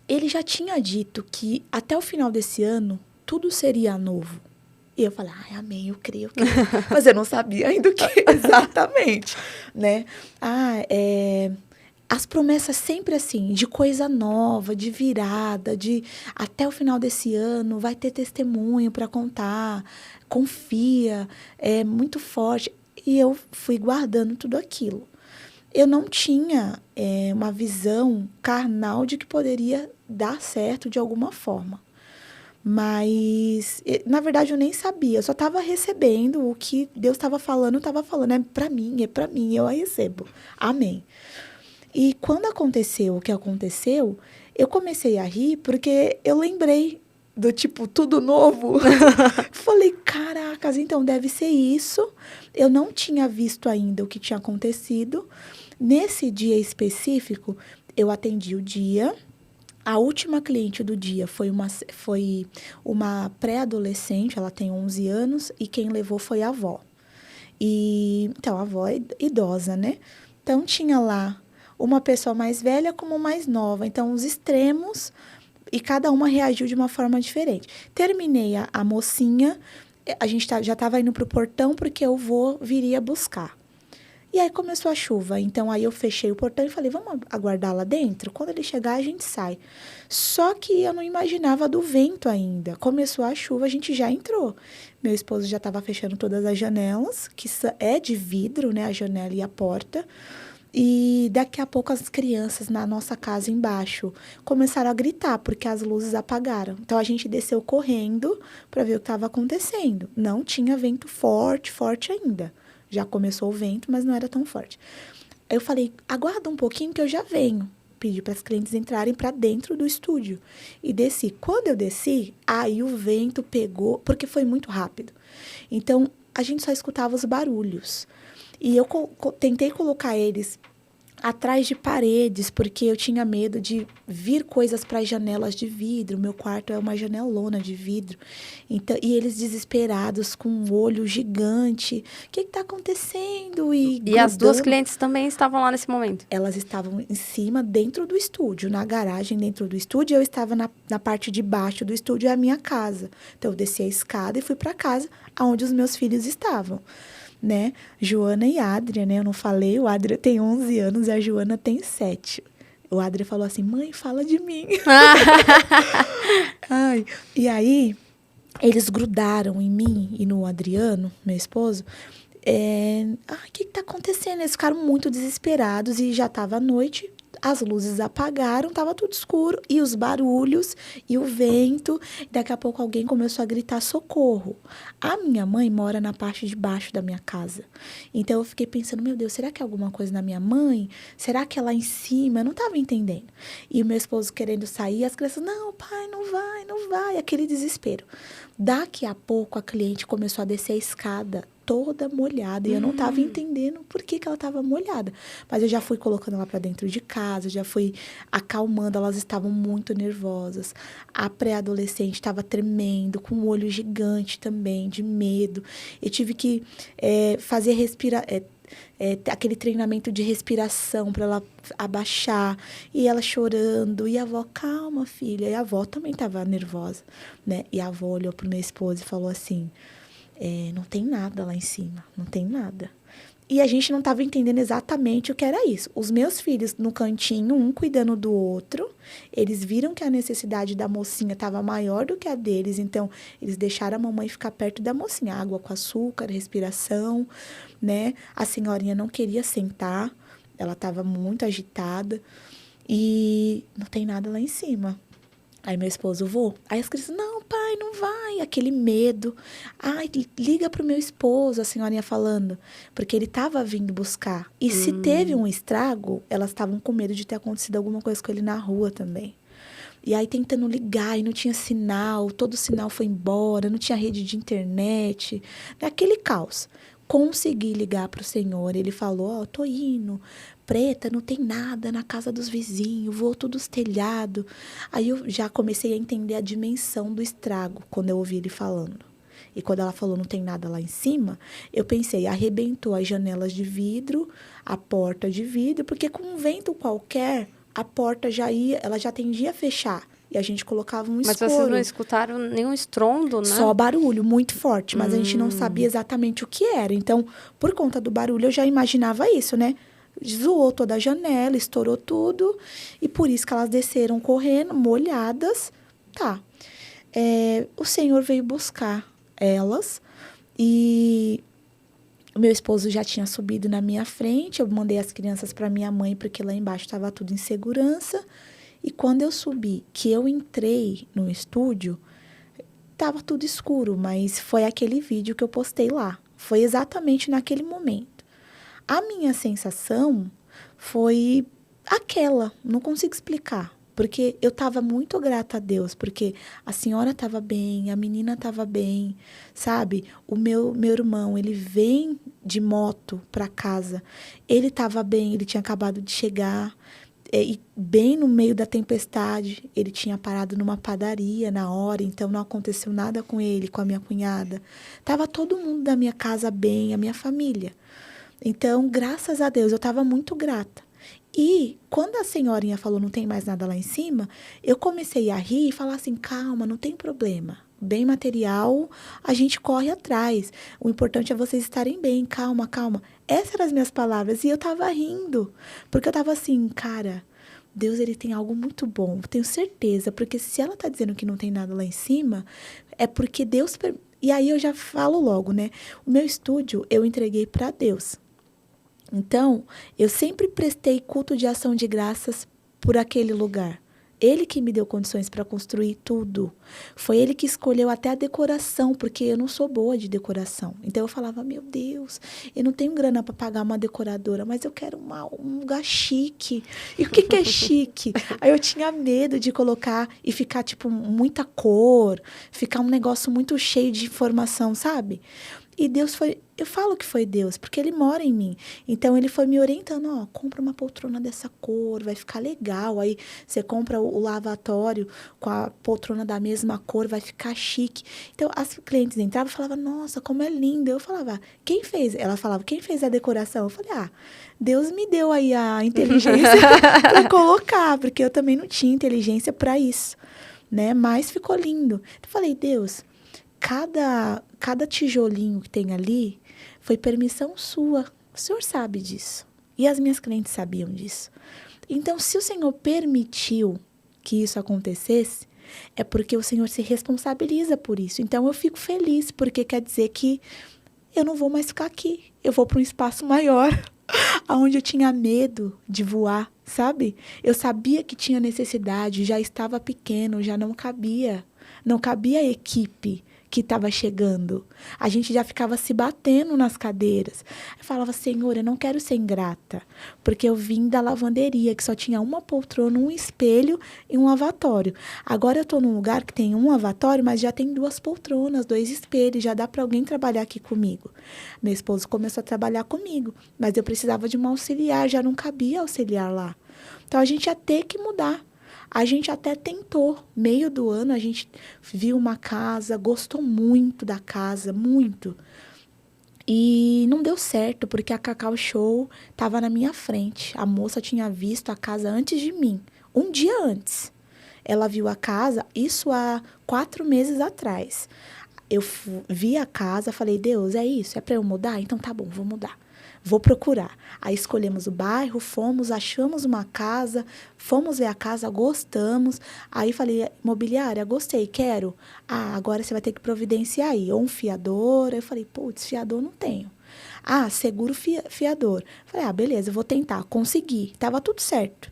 ele já tinha dito que até o final desse ano, tudo seria novo. E eu falei, ai, amém, eu creio. Mas eu não sabia ainda o que exatamente, né? As promessas sempre assim, de coisa nova, de virada, de até o final desse ano vai ter testemunho para contar, confia, é muito forte. E eu fui guardando tudo aquilo. Eu não tinha uma visão carnal de que poderia dar certo de alguma forma. Mas, na verdade, eu nem sabia. Eu só estava recebendo o que Deus estava falando, é para mim, eu a recebo. Amém. E quando aconteceu o que aconteceu, eu comecei a rir porque eu lembrei do tipo, tudo novo. Falei, caracas, então deve ser isso. Eu não tinha visto ainda o que tinha acontecido. Nesse dia específico, eu atendi o dia. A última cliente do dia foi uma pré-adolescente, ela tem 11 anos, e quem levou foi a avó. Então, a avó é idosa, né? Então, tinha lá uma pessoa mais velha como mais nova. Então, os extremos, e cada uma reagiu de uma forma diferente. Terminei a mocinha, a gente já estava indo para o portão, porque o vô viria buscar. E aí começou a chuva, então aí eu fechei o portão e falei, vamos aguardar lá dentro? Quando ele chegar, a gente sai. Só que eu não imaginava do vento ainda. Começou a chuva, a gente já entrou. Meu esposo já estava fechando todas as janelas, que é de vidro, né, a janela e a porta. E daqui a pouco as crianças na nossa casa embaixo começaram a gritar, porque as luzes apagaram. Então, a gente desceu correndo para ver o que estava acontecendo. Não tinha vento forte ainda. Já começou o vento, mas não era tão forte. Eu falei, aguarda um pouquinho que eu já venho. Pedi para as clientes entrarem para dentro do estúdio. E desci. Quando eu desci, aí o vento pegou, porque foi muito rápido. Então, a gente só escutava os barulhos. E eu tentei colocar eles atrás de paredes, porque eu tinha medo de vir coisas para as janelas de vidro. Meu quarto é uma janelona de vidro. Então, e eles desesperados, com um olho gigante. O que está acontecendo? E as duas clientes também estavam lá nesse momento? Elas estavam em cima, dentro do estúdio, na garagem dentro do estúdio. Eu estava na parte de baixo do estúdio, é a minha casa. Então, eu desci a escada e fui para casa, onde os meus filhos estavam. Né? Joana e Adria, né? Eu não falei, o Adria tem 11 anos e a Joana tem 7. O Adria falou assim, mãe, fala de mim. Ai, e aí, eles grudaram em mim e no Adriano, meu esposo. O que está acontecendo? Eles ficaram muito desesperados e já estava à noite. As luzes apagaram, estava tudo escuro. E os barulhos, e o vento. Daqui a pouco alguém começou a gritar socorro. A minha mãe mora na parte de baixo da minha casa. Então, eu fiquei pensando, meu Deus, será que é alguma coisa na minha mãe? Será que é lá em cima? Eu não estava entendendo. E o meu esposo querendo sair, as crianças, não, pai, não vai, não vai. Aquele desespero. Daqui a pouco, a cliente começou a descer a escada toda molhada. E eu não estava entendendo por que ela estava molhada. Mas eu já fui colocando ela para dentro de casa, já fui acalmando. Elas estavam muito nervosas. A pré-adolescente estava tremendo, com um olho gigante também, de medo. Eu tive que fazer aquele treinamento de respiração para ela abaixar. E ela chorando. E a avó, calma, filha. E a avó também estava nervosa, né? E a avó olhou para o meu esposo e falou assim... não tem nada lá em cima, não tem nada. E a gente não estava entendendo exatamente o que era isso. Os meus filhos no cantinho, um cuidando do outro, eles viram que a necessidade da mocinha estava maior do que a deles, então eles deixaram a mamãe ficar perto da mocinha, água com açúcar, respiração, né? A senhorinha não queria sentar, ela estava muito agitada e não tem nada lá em cima. Aí meu esposo, vou. Aí as crianças, não, pai, não vai. Aquele medo. Ai, liga pro meu esposo, a senhorinha falando. Porque ele estava vindo buscar. E se teve um estrago, elas estavam com medo de ter acontecido alguma coisa com ele na rua também. E aí tentando ligar e não tinha sinal, todo o sinal foi embora, não tinha rede de internet. Aquele caos. Consegui ligar pro senhor, ele falou, tô indo. Preta, não tem nada na casa dos vizinhos, voou todos os telhados. Aí eu já comecei a entender a dimensão do estrago, quando eu ouvi ele falando. E quando ela falou não tem nada lá em cima, eu pensei, arrebentou as janelas de vidro, a porta de vidro, porque com um vento qualquer, a porta ela já tendia a fechar. E a gente colocava um escuro. Mas vocês não escutaram nenhum estrondo, né? Só barulho, muito forte, mas a gente não sabia exatamente o que era. Então, por conta do barulho, eu já imaginava isso, né? Zoou toda a janela, estourou tudo. E por isso que elas desceram correndo, molhadas. Tá. O Senhor veio buscar elas. E o meu esposo já tinha subido na minha frente. Eu mandei as crianças para minha mãe, porque lá embaixo estava tudo em segurança. E quando eu subi, que eu entrei no estúdio, estava tudo escuro. Mas foi aquele vídeo que eu postei lá. Foi exatamente naquele momento. A minha sensação foi aquela, não consigo explicar, porque eu estava muito grata a Deus, porque a senhora estava bem, a menina estava bem, sabe? O meu irmão, ele vem de moto para casa, ele estava bem, ele tinha acabado de chegar, e bem no meio da tempestade, ele tinha parado numa padaria na hora, então não aconteceu nada com ele, com a minha cunhada. Tava todo mundo da minha casa bem, a minha família. Então, graças a Deus, eu estava muito grata. E quando a senhorinha falou não tem mais nada lá em cima, eu comecei a rir e falar assim, calma, não tem problema. Bem material, a gente corre atrás. O importante é vocês estarem bem, calma, calma. Essas eram as minhas palavras e eu estava rindo. Porque eu estava assim, cara, Deus ele tem algo muito bom, tenho certeza. Porque se ela está dizendo que não tem nada lá em cima, é porque Deus... E aí eu já falo logo, né? O meu estúdio eu entreguei para Deus. Então, eu sempre prestei culto de ação de graças por aquele lugar. Ele que me deu condições para construir tudo. Foi ele que escolheu até a decoração, porque eu não sou boa de decoração. Então, eu falava, meu Deus, eu não tenho grana para pagar uma decoradora, mas eu quero um lugar chique. E o que é chique? Aí eu tinha medo de colocar e ficar, tipo, muita cor, ficar um negócio muito cheio de informação, sabe? E Deus foi... Eu falo que foi Deus, porque Ele mora em mim. Então, Ele foi me orientando, ó, compra uma poltrona dessa cor, vai ficar legal. Aí, você compra o lavatório com a poltrona da mesma cor, vai ficar chique. Então, as clientes entravam e falavam, nossa, como é linda. Eu falava, quem fez? Ela falava, quem fez a decoração? Eu falei, Deus me deu aí a inteligência para colocar, porque eu também não tinha inteligência para isso, né? Mas ficou lindo. Eu falei, Deus... Cada tijolinho que tem ali foi permissão sua. O Senhor sabe disso. E as minhas clientes sabiam disso. Então, se o Senhor permitiu que isso acontecesse, é porque o Senhor se responsabiliza por isso. Então, eu fico feliz, porque quer dizer que eu não vou mais ficar aqui. eu vou para um espaço maior, onde eu tinha medo de voar, sabe? Eu sabia que tinha necessidade, já estava pequeno, já não cabia. Não cabia a equipe que estava chegando. A gente já ficava se batendo nas cadeiras. Eu falava, Senhor, eu não quero ser ingrata, porque eu vim da lavanderia, que só tinha uma poltrona, um espelho e um lavatório. Agora eu estou num lugar que tem um lavatório, mas já tem 2 poltronas, 2 espelhos, já dá para alguém trabalhar aqui comigo. Meu esposo começou a trabalhar comigo, mas eu precisava de uma auxiliar, já não cabia auxiliar lá. Então, a gente ia ter que mudar. A gente até tentou. Meio do ano, a gente viu uma casa, gostou muito da casa, muito. E não deu certo, porque a Cacau Show estava na minha frente. A moça tinha visto a casa antes de mim, um dia antes. Ela viu a casa, isso há 4 meses atrás. Eu vi a casa, falei, Deus, é isso? É para eu mudar? Então tá bom, vou mudar. Vou procurar. Aí escolhemos o bairro, fomos, achamos uma casa, fomos ver a casa, gostamos. Aí falei, imobiliária, gostei, quero. Ah, agora você vai ter que providenciar aí, ou um fiador. Aí eu falei, putz, fiador não tenho. Ah, seguro fiador. Falei, ah, beleza, eu vou tentar. Consegui, tava tudo certo.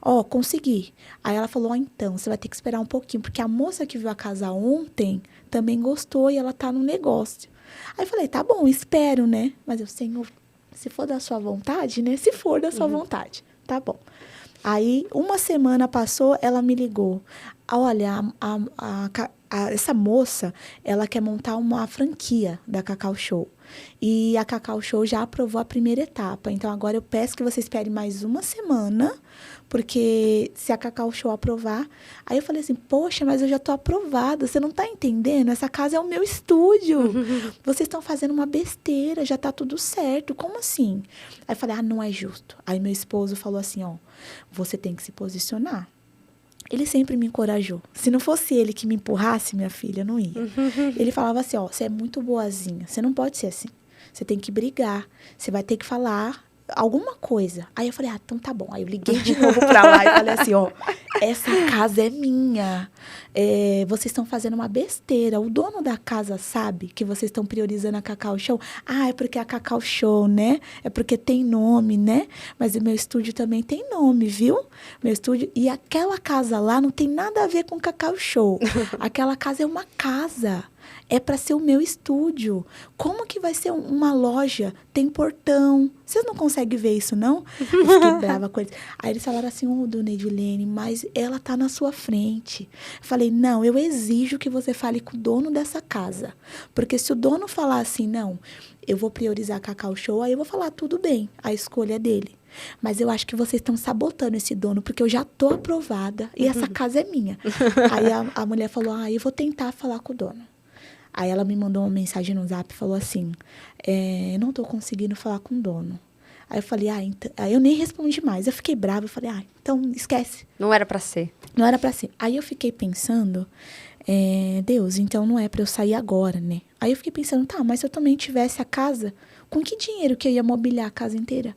Ó, consegui. Aí ela falou, então, você vai ter que esperar um pouquinho, porque a moça que viu a casa ontem também gostou e ela tá no negócio. Aí eu falei, tá bom, espero, né? Mas eu, Senhor, se for da sua vontade, né? Se for da sua vontade, tá bom. Aí, uma semana passou, ela me ligou. Olha, essa moça, ela quer montar uma franquia da Cacau Show. E a Cacau Show já aprovou a primeira etapa. Então, agora eu peço que você espere mais uma semana, porque se a Cacau Show aprovar... Aí eu falei assim, poxa, mas eu já tô aprovada, você não tá entendendo? Essa casa é o meu estúdio. Vocês estão fazendo uma besteira, já tá tudo certo. Como assim? Aí eu falei, ah, não é justo. Aí meu esposo falou assim, ó, você tem que se posicionar. Ele sempre me encorajou. Se não fosse ele que me empurrasse, minha filha, eu não ia. Ele falava assim, ó, você é muito boazinha, você não pode ser assim. Você tem que brigar, você vai ter que falar alguma coisa. Aí eu falei, ah, então tá bom. Aí eu liguei de novo pra lá e falei assim, ó, essa casa é minha. Vocês estão fazendo uma besteira. O dono da casa sabe que vocês estão priorizando a Cacau Show? Ah, é porque é a Cacau Show, né? É porque tem nome, né? Mas o meu estúdio também tem nome, viu? Meu estúdio... E aquela casa lá não tem nada a ver com Cacau Show. Aquela casa é uma casa. É para ser o meu estúdio. Como que vai ser uma loja? Tem portão. Vocês não conseguem ver isso, não? Eu fiquei brava com eles. Aí eles falaram assim, dona Edilene, mas ela tá na sua frente. Eu falei, não, eu exijo que você fale com o dono dessa casa. Porque se o dono falar assim, não, eu vou priorizar a Cacau Show, aí eu vou falar, tudo bem, a escolha é dele. Mas eu acho que vocês estão sabotando esse dono, porque eu já tô aprovada e essa casa é minha. Aí a mulher falou, eu vou tentar falar com o dono. Aí ela me mandou uma mensagem no Zap e falou assim, eu não tô conseguindo falar com o dono. Aí eu falei, então... Aí eu nem respondi mais. Eu fiquei brava, eu falei, então esquece. Não era pra ser. Não era pra ser. Aí eu fiquei pensando, Deus, então não é pra eu sair agora, né? Aí eu fiquei pensando, tá, mas se eu também tivesse a casa, com que dinheiro que eu ia mobiliar a casa inteira?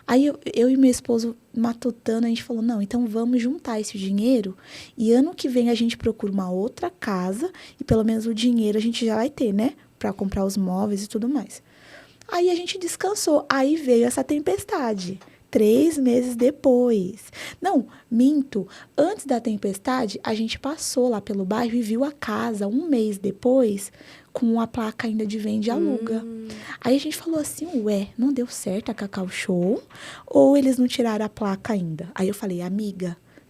Aí eu e meu esposo matutando, a gente falou, não, então vamos juntar esse dinheiro e ano que vem a gente procura uma outra casa e pelo menos o dinheiro a gente já vai ter, né? Pra comprar os móveis e tudo mais. Aí a gente descansou. Aí veio essa tempestade. 3 meses depois. Não, minto. Antes da tempestade, a gente passou lá pelo bairro e viu a casa 1 mês depois com a placa ainda de vende e aluga. Aí a gente falou assim, não deu certo a Cacau Show ou eles não tiraram a placa ainda? Aí eu falei,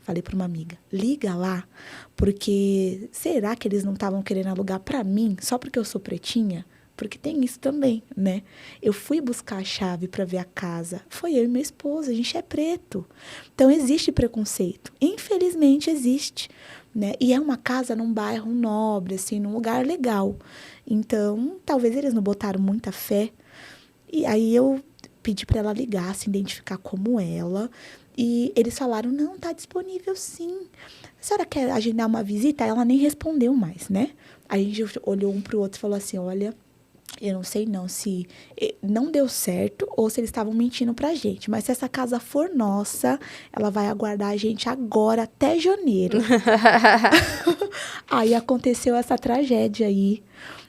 falei para uma amiga, liga lá, porque será que eles não estavam querendo alugar para mim só porque eu sou pretinha? Porque tem isso também, né? Eu fui buscar a chave para ver a casa. Foi eu e meu esposo, a gente é preto. Então, existe preconceito. Infelizmente, existe, né? E é uma casa num bairro nobre, assim, num lugar legal. Então, talvez eles não botaram muita fé. E aí, eu pedi para ela ligar, se identificar como ela. E eles falaram, não, tá disponível sim. A senhora quer agendar uma visita? Ela nem respondeu mais, né? Aí a gente olhou um pro outro e falou assim, olha... Eu não sei não se não deu certo ou se eles estavam mentindo pra gente. Mas se essa casa for nossa, ela vai aguardar a gente agora até janeiro. Aí aconteceu essa tragédia aí.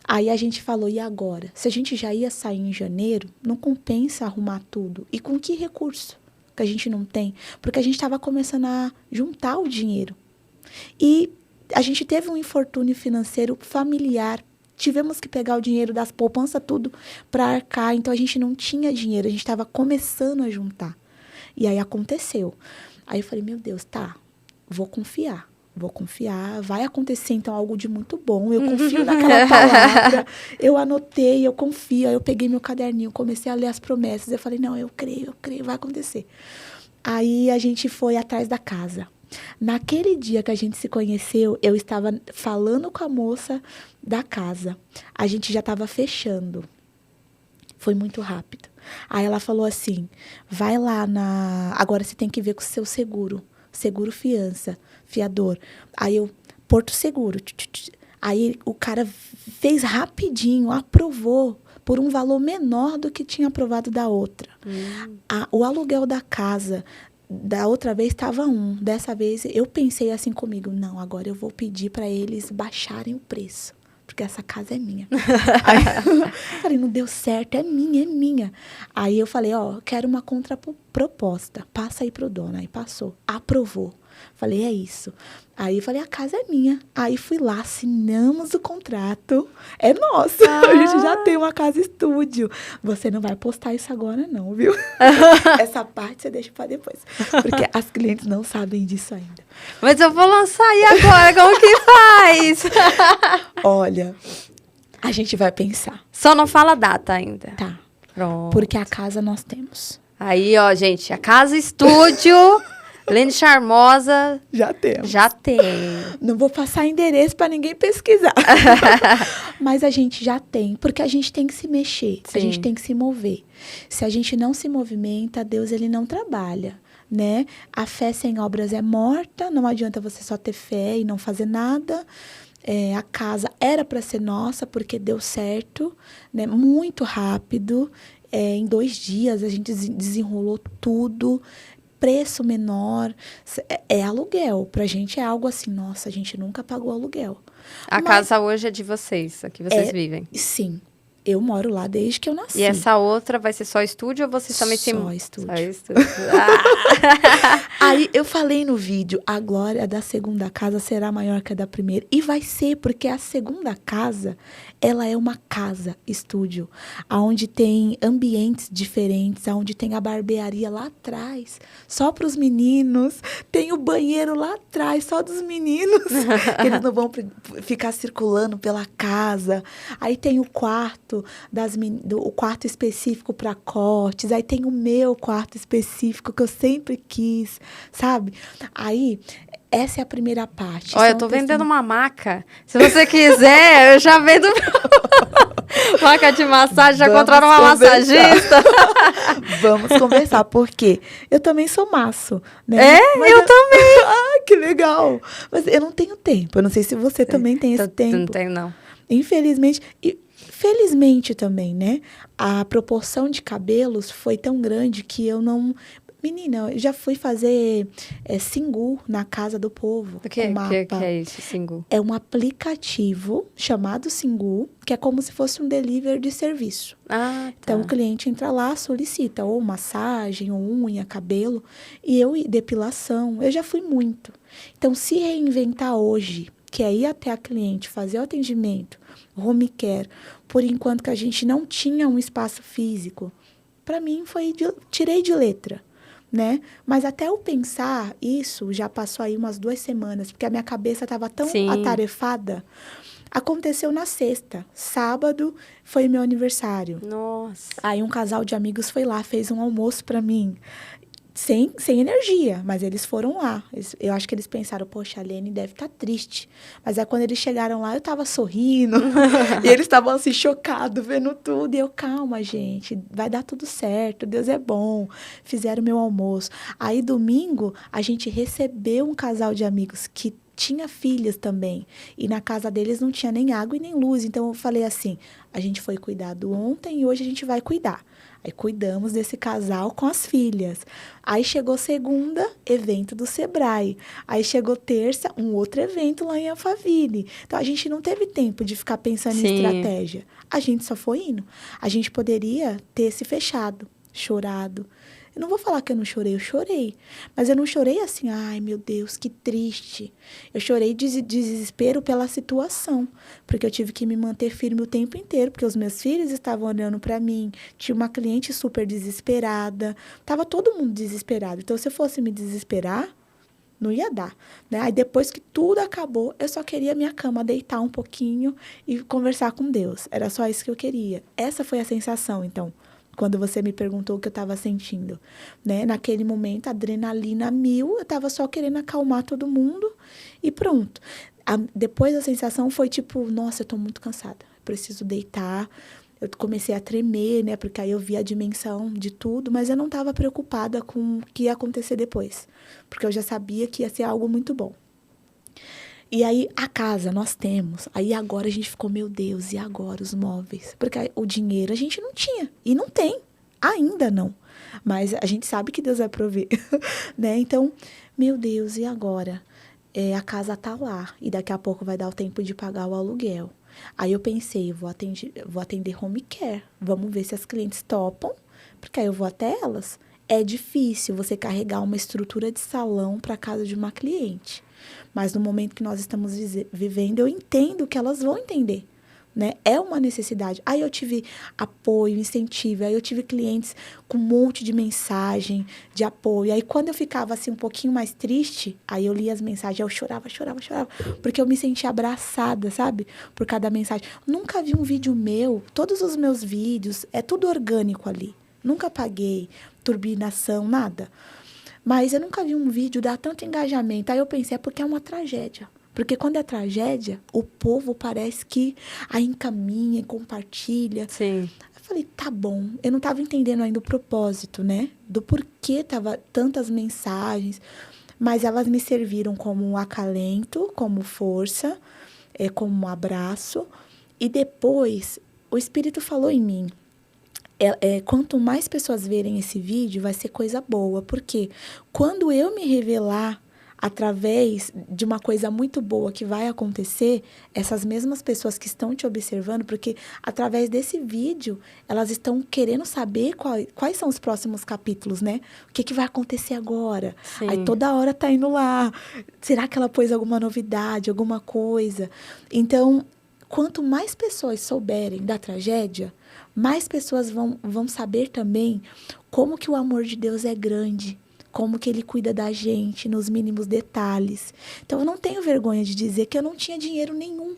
Aí a gente falou, e agora? Se a gente já ia sair em janeiro, não compensa arrumar tudo. E com que recurso que a gente não tem? Porque a gente estava começando a juntar o dinheiro. E a gente teve um infortúnio financeiro familiar. Tivemos que pegar o dinheiro das poupanças, tudo, para arcar. Então, a gente não tinha dinheiro. A gente estava começando a juntar. E aí, aconteceu. Aí, eu falei, meu Deus, tá, vou confiar. Vai acontecer, então, algo de muito bom. Eu confio naquela palavra. Eu anotei, eu confio. Aí, eu peguei meu caderninho, comecei a ler as promessas. Eu falei, não, eu creio, vai acontecer. Aí, a gente foi atrás da casa. Naquele dia que a gente se conheceu, eu estava falando com a moça da casa. A gente já estava fechando. Foi muito rápido. Aí ela falou assim, vai lá agora você tem que ver com o seu seguro. Seguro fiança, fiador. Aí eu, Porto Seguro. Aí o cara fez rapidinho, aprovou por um valor menor do que tinha aprovado da outra. O aluguel da casa... Da outra vez estava dessa vez eu pensei assim comigo, não, agora eu vou pedir para eles baixarem o preço, porque essa casa é minha. Aí, falei, não deu certo, é minha. Aí eu falei, quero uma contraproposta, passa aí pro dono. Aí passou, aprovou. Falei, é isso. Aí eu falei, a casa é minha. Aí fui lá, assinamos o contrato. É nosso. A gente já tem uma casa estúdio. Você não vai postar isso agora não, viu? Essa parte você deixa para depois. Porque as clientes não sabem disso ainda. Mas eu vou lançar aí agora, como que faz? Olha, a gente vai pensar. Só não fala a data ainda. Tá. Pronto. Porque a casa nós temos. Aí, gente, a casa estúdio... Lene Charmosa... Já temos. Já tem. Não vou passar endereço para ninguém pesquisar. Mas a gente já tem, porque a gente tem que se mexer. Sim. A gente tem que se mover. Se a gente não se movimenta, Deus ele não trabalha, né? A fé sem obras é morta, não adianta você só ter fé e não fazer nada. A casa era para ser nossa, porque deu certo, né? Muito rápido. Em 2 dias a gente desenrolou tudo. Preço menor, é aluguel. Pra gente é algo assim, nossa, a gente nunca pagou aluguel. A casa hoje é de vocês, aqui vocês vivem? Sim, eu moro lá desde que eu nasci. E essa outra vai ser só estúdio ou vocês também têm... Só estúdio. Só estúdio. Aí eu falei no vídeo, a glória da segunda casa será maior que a da primeira. E vai ser, porque a segunda casa, ela é uma casa estúdio, onde tem ambientes diferentes, onde tem a barbearia lá atrás, só para os meninos, tem o banheiro lá atrás, só dos meninos, que eles não vão ficar circulando pela casa. Aí tem o quarto, o quarto específico para cortes, aí tem o meu quarto específico que eu sempre quis, sabe? Aí... Essa é a primeira parte. Olha, eu tô vendendo uma maca. Se você quiser, eu já vendo maca de massagem, já encontraram uma massagista. Vamos conversar, porque eu também sou maço, né? Mas eu também. Ah, que legal. Mas eu não tenho tempo. Eu não sei se você também tem esse tempo. Não tenho, não. Infelizmente... Felizmente também, né? A proporção de cabelos foi tão grande que eu não... Menina, eu já fui fazer Singu na Casa do Povo. O que é isso, Singu? É um aplicativo chamado Singu, que é como se fosse um delivery de serviço. Ah, tá. Então, o cliente entra lá, solicita ou massagem, ou unha, cabelo, e depilação. Eu já fui muito. Então, se reinventar hoje, que é ir até a cliente, fazer o atendimento, home care, por enquanto que a gente não tinha um espaço físico, para mim tirei de letra. Né? Mas até eu pensar isso, já passou aí umas 2 semanas, porque a minha cabeça estava tão atarefada. Aconteceu na sexta. Sábado foi meu aniversário. Nossa. Aí um casal de amigos foi lá, fez um almoço para mim. Sem energia, mas eles foram lá. Eu acho que eles pensaram, poxa, a Lene deve estar triste. Mas aí quando eles chegaram lá, eu estava sorrindo. E eles estavam assim, chocados, vendo tudo. E eu, calma, gente, vai dar tudo certo, Deus é bom. Fizeram meu almoço. Aí domingo, a gente recebeu um casal de amigos que tinha filhas também. E na casa deles não tinha nem água e nem luz. Então, eu falei assim, a gente foi cuidado ontem e hoje a gente vai cuidar. Aí, cuidamos desse casal com as filhas. Aí, chegou segunda, evento do Sebrae. Aí, chegou terça, um outro evento lá em Alphaville. Então, a gente não teve tempo de ficar pensando em estratégia. A gente só foi indo. A gente poderia ter se fechado, chorado. Eu não vou falar que eu chorei. Mas eu não chorei assim, ai meu Deus, que triste. Eu chorei de desespero pela situação, porque eu tive que me manter firme o tempo inteiro, porque os meus filhos estavam olhando para mim, tinha uma cliente super desesperada, tava todo mundo desesperado. Então, se eu fosse me desesperar, não ia dar, né? Aí, depois que tudo acabou, eu só queria minha cama, deitar um pouquinho e conversar com Deus. Era só isso que eu queria. Essa foi a sensação, então, quando você me perguntou o que eu estava sentindo, né? Naquele momento, adrenalina 1000, eu estava só querendo acalmar todo mundo e pronto. Depois a sensação foi tipo, nossa, eu estou muito cansada, preciso deitar. Eu comecei a tremer, né? Porque aí eu vi a dimensão de tudo, mas eu não estava preocupada com o que ia acontecer depois, porque eu já sabia que ia ser algo muito bom. E aí, a casa nós temos. Aí, agora a gente ficou, meu Deus, e agora os móveis? Porque o dinheiro a gente não tinha. E não tem. Ainda não. Mas a gente sabe que Deus vai prover. Né? Então, meu Deus, e agora? A casa tá lá. E daqui a pouco vai dar o tempo de pagar o aluguel. Aí eu pensei, vou atender home care. Vamos ver se as clientes topam. Porque aí eu vou até elas. É difícil você carregar uma estrutura de salão para casa de uma cliente. Mas no momento que nós estamos vivendo, eu entendo que elas vão entender, né? É uma necessidade. Aí eu tive apoio, incentivo, aí eu tive clientes com um monte de mensagem de apoio. Aí quando eu ficava assim um pouquinho mais triste, aí eu lia as mensagens, eu chorava, porque eu me sentia abraçada, sabe? Por cada mensagem. Nunca vi um vídeo meu, todos os meus vídeos, é tudo orgânico ali. Nunca paguei turbinação, nada. Mas eu nunca vi um vídeo dar tanto engajamento. Aí eu pensei, é porque é uma tragédia. Porque quando é tragédia, o povo parece que aí encaminha, compartilha. Sim. Eu falei, tá bom. Eu não estava entendendo ainda o propósito, né? Do porquê tava tantas mensagens. Mas elas me serviram como um acalento, como força, como um abraço. E depois, o Espírito falou em mim. Quanto mais pessoas verem esse vídeo, vai ser coisa boa. Porque quando eu me revelar através de uma coisa muito boa que vai acontecer, essas mesmas pessoas que estão te observando, porque através desse vídeo, elas estão querendo saber quais são os próximos capítulos, né? O que vai acontecer agora? Sim. Aí toda hora tá indo lá. Será que ela pôs alguma novidade, alguma coisa? Então, quanto mais pessoas souberem da tragédia, mais pessoas vão saber também como que o amor de Deus é grande, como que Ele cuida da gente nos mínimos detalhes. Então, eu não tenho vergonha de dizer que eu não tinha dinheiro nenhum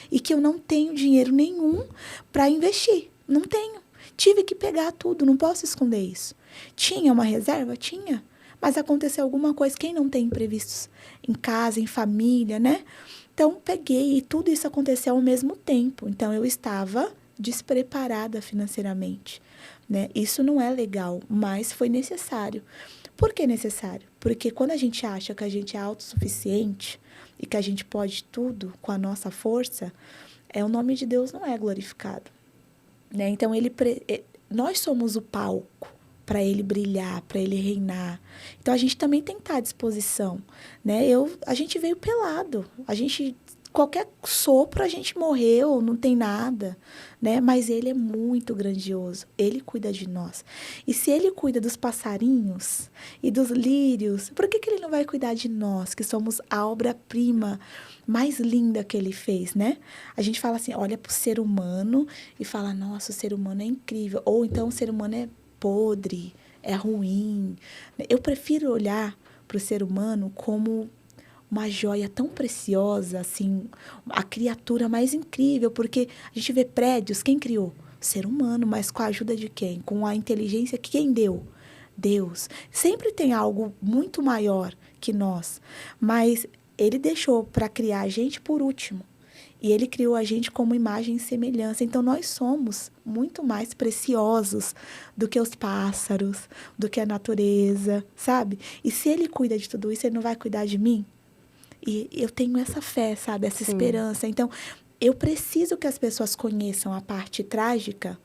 e que eu não tenho dinheiro nenhum para investir. Não tenho. Tive que pegar tudo, não posso esconder isso. Tinha uma reserva? Tinha. Mas aconteceu alguma coisa, quem não tem imprevistos em casa, em família, né? Então, peguei e tudo isso aconteceu ao mesmo tempo. Então, eu estava despreparada financeiramente, né? Isso não é legal, mas foi necessário. Por que necessário? Porque quando a gente acha que a gente é autossuficiente e que a gente pode tudo com a nossa força, o nome de Deus não é glorificado, né? Então, nós somos o palco para Ele brilhar, para Ele reinar. Então, a gente também tem que estar à disposição, né? A gente veio pelado, qualquer sopro a gente morreu, não tem nada, né? Mas Ele é muito grandioso, Ele cuida de nós. E se Ele cuida dos passarinhos e dos lírios, por que Ele não vai cuidar de nós, que somos a obra-prima mais linda que Ele fez, né? A gente fala assim, olha para o ser humano e fala, nossa, o ser humano é incrível. Ou então o ser humano é podre, é ruim. Eu prefiro olhar para o ser humano como uma joia tão preciosa, assim, a criatura mais incrível, porque a gente vê prédios, quem criou? O ser humano, mas com a ajuda de quem? Com a inteligência que quem deu? Deus. Sempre tem algo muito maior que nós, mas Ele deixou para criar a gente por último. E Ele criou a gente como imagem e semelhança. Então, nós somos muito mais preciosos do que os pássaros, do que a natureza, sabe? E se Ele cuida de tudo isso, Ele não vai cuidar de mim? E eu tenho essa fé, sabe? Essa esperança. Então, eu preciso que as pessoas conheçam a parte trágica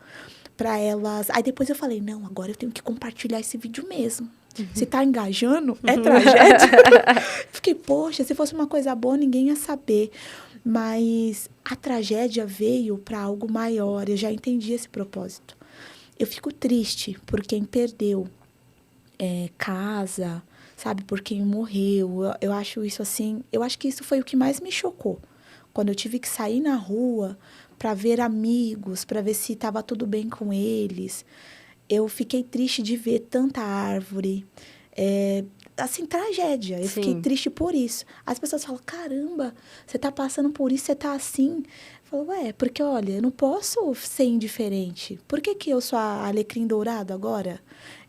para elas... Aí depois eu falei, não, agora eu tenho que compartilhar esse vídeo mesmo. Se tá engajando, é tragédia. Fiquei, poxa, se fosse uma coisa boa, ninguém ia saber. Mas a tragédia veio para algo maior. Eu já entendi esse propósito. Eu fico triste por quem perdeu casa, sabe? Por quem morreu. Eu acho isso assim... Eu acho que isso foi o que mais me chocou. Quando eu tive que sair na rua para ver amigos, para ver se estava tudo bem com eles... Eu fiquei triste de ver tanta árvore, assim, tragédia. Eu fiquei triste por isso. As pessoas falam, caramba, você tá passando por isso, você tá assim. Eu falo, porque, olha, eu não posso ser indiferente. Por que eu sou a alecrim dourado agora?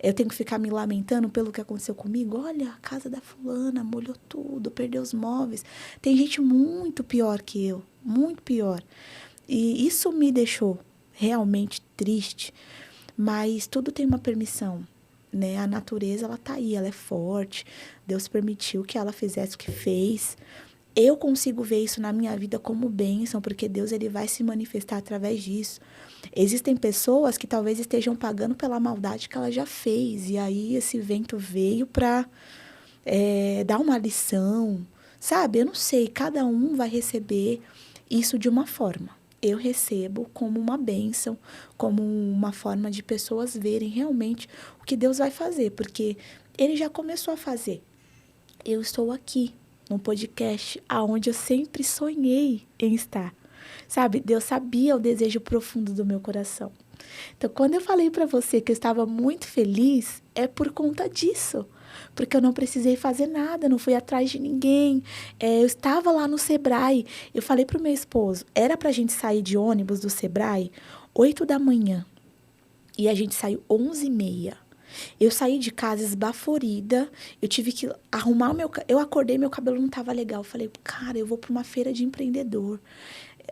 Eu tenho que ficar me lamentando pelo que aconteceu comigo? Olha, a casa da fulana molhou tudo, perdeu os móveis. Tem gente muito pior que eu, muito pior. E isso me deixou realmente triste. Mas tudo tem uma permissão, né? A natureza, ela tá aí, ela é forte. Deus permitiu que ela fizesse o que fez. Eu consigo ver isso na minha vida como bênção, porque Deus, ele vai se manifestar através disso. Existem pessoas que talvez estejam pagando pela maldade que ela já fez. E aí esse vento veio para dar uma lição, sabe? Eu não sei, cada um vai receber isso de uma forma. Eu recebo como uma bênção, como uma forma de pessoas verem realmente o que Deus vai fazer, porque Ele já começou a fazer. Eu estou aqui, num podcast, aonde eu sempre sonhei em estar. Sabe, Deus sabia o desejo profundo do meu coração. Então, quando eu falei para você que eu estava muito feliz, é por conta disso. Porque eu não precisei fazer nada, não fui atrás de ninguém. Eu estava lá no Sebrae. Eu falei pro meu esposo, era pra gente sair de ônibus do Sebrae 8 da manhã. E a gente saiu 11h30. Eu saí de casa esbaforida. Eu tive que arrumar eu acordei, meu cabelo não estava legal. Eu falei, cara, eu vou para uma feira de empreendedor.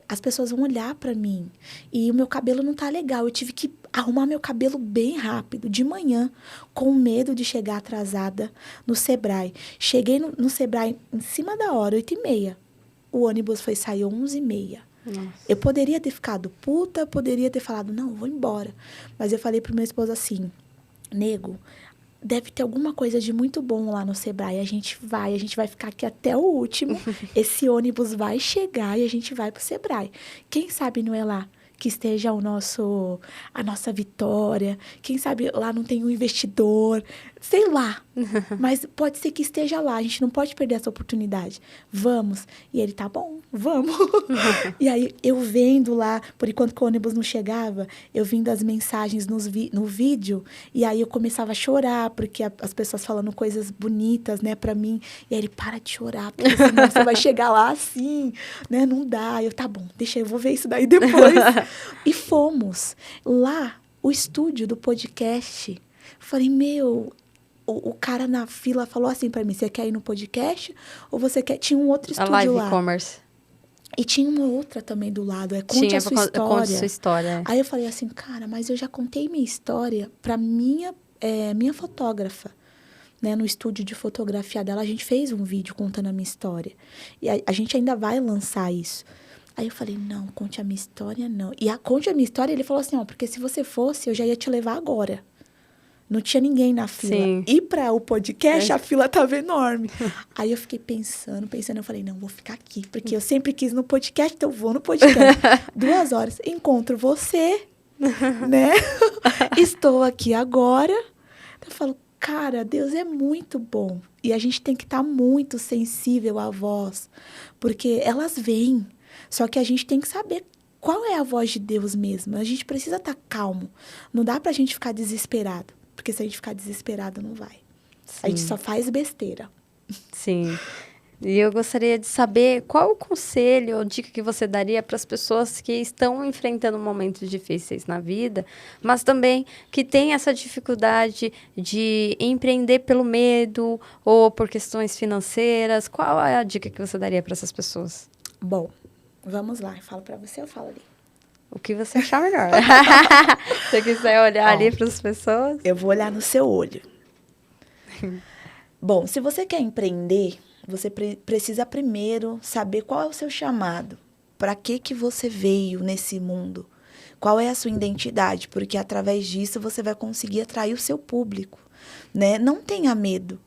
As pessoas vão olhar para mim. E o meu cabelo não tá legal. Eu tive que arrumar meu cabelo bem rápido, de manhã, com medo de chegar atrasada no Sebrae. Cheguei no Sebrae em cima da hora, 8h30. O ônibus foi sair 11h30. Nossa. Eu poderia ter ficado puta, poderia ter falado, não, vou embora. Mas eu falei pro meu esposo assim, nego, deve ter alguma coisa de muito bom lá no Sebrae. A gente vai ficar aqui até o último. Esse ônibus vai chegar e a gente vai pro Sebrae. Quem sabe não é lá que esteja a nossa vitória. Quem sabe lá não tem um investidor. Sei lá. Mas pode ser que esteja lá. A gente não pode perder essa oportunidade. Vamos. E ele, tá bom, vamos. E aí, eu vendo lá, por enquanto que o ônibus não chegava, eu vendo as mensagens no vídeo, e aí eu começava a chorar, porque as pessoas falando coisas bonitas, né, pra mim. E aí ele, para de chorar, porque senão você vai chegar lá assim, né, não dá. Eu, tá bom, deixa eu vou ver isso daí depois. E fomos. Lá, o estúdio do podcast, falei, meu... O cara na fila falou assim pra mim, você quer ir no podcast? Ou você quer... Tinha um outro estúdio Live lá. E-commerce. E tinha uma outra também do lado, conte a sua história. Conte a sua história. Aí eu falei assim, cara, mas eu já contei minha história pra minha fotógrafa. Né? No estúdio de fotografia dela, a gente fez um vídeo contando a minha história. E a gente ainda vai lançar isso. Aí eu falei, não, conte a minha história, não. E conte a minha história, ele falou assim, ó, porque se você fosse, eu já ia te levar agora. Não tinha ninguém na fila. Sim. E para o podcast, a fila estava enorme. Aí eu fiquei pensando. Eu falei, não, vou ficar aqui. Porque eu sempre quis no podcast, então eu vou no podcast. 2 horas, encontro você, né? Estou aqui agora. Eu falo, cara, Deus é muito bom. E a gente tem que estar muito sensível à voz. Porque elas vêm. Só que a gente tem que saber qual é a voz de Deus mesmo. A gente precisa estar calmo. Não dá pra gente ficar desesperado. Porque se a gente ficar desesperado, não vai. Sim. A gente só faz besteira. Sim. E eu gostaria de saber qual o conselho ou dica que você daria para as pessoas que estão enfrentando momentos difíceis na vida, mas também que têm essa dificuldade de empreender pelo medo ou por questões financeiras. Qual é a dica que você daria para essas pessoas? Bom, vamos lá. Eu falo para você ou falo ali? O que você achar melhor. Se você quiser olhar ali para as pessoas. Eu vou olhar no seu olho. Bom, se você quer empreender, Você precisa primeiro saber qual é o seu chamado. Para que você veio nesse mundo? Qual é a sua identidade? Porque através disso você vai conseguir atrair o seu público, né? Não tenha medo,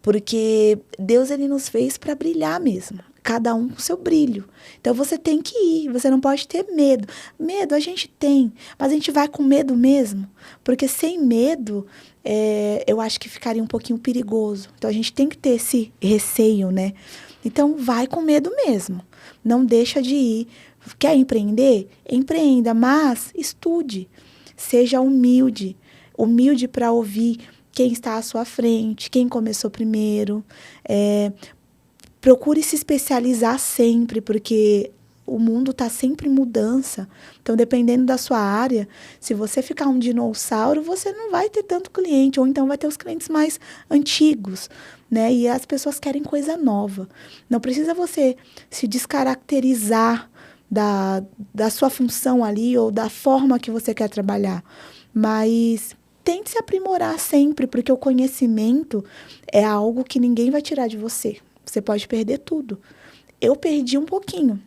porque Deus ele nos fez para brilhar mesmo. Cada um com seu brilho. Então, você tem que ir, você não pode ter medo. Medo a gente tem, mas a gente vai com medo mesmo. Porque sem medo, eu acho que ficaria um pouquinho perigoso. Então, a gente tem que ter esse receio, né? Então, vai com medo mesmo. Não deixa de ir. Quer empreender? Empreenda, mas estude. Seja humilde. Humilde para ouvir quem está à sua frente, quem começou primeiro. Procure se especializar sempre, porque o mundo está sempre em mudança. Então, dependendo da sua área, se você ficar um dinossauro, você não vai ter tanto cliente, ou então vai ter os clientes mais antigos, né? E as pessoas querem coisa nova. Não precisa você se descaracterizar da sua função ali, ou da forma que você quer trabalhar. Mas tente se aprimorar sempre, porque o conhecimento é algo que ninguém vai tirar de você. Você pode perder tudo. Eu perdi um pouquinho,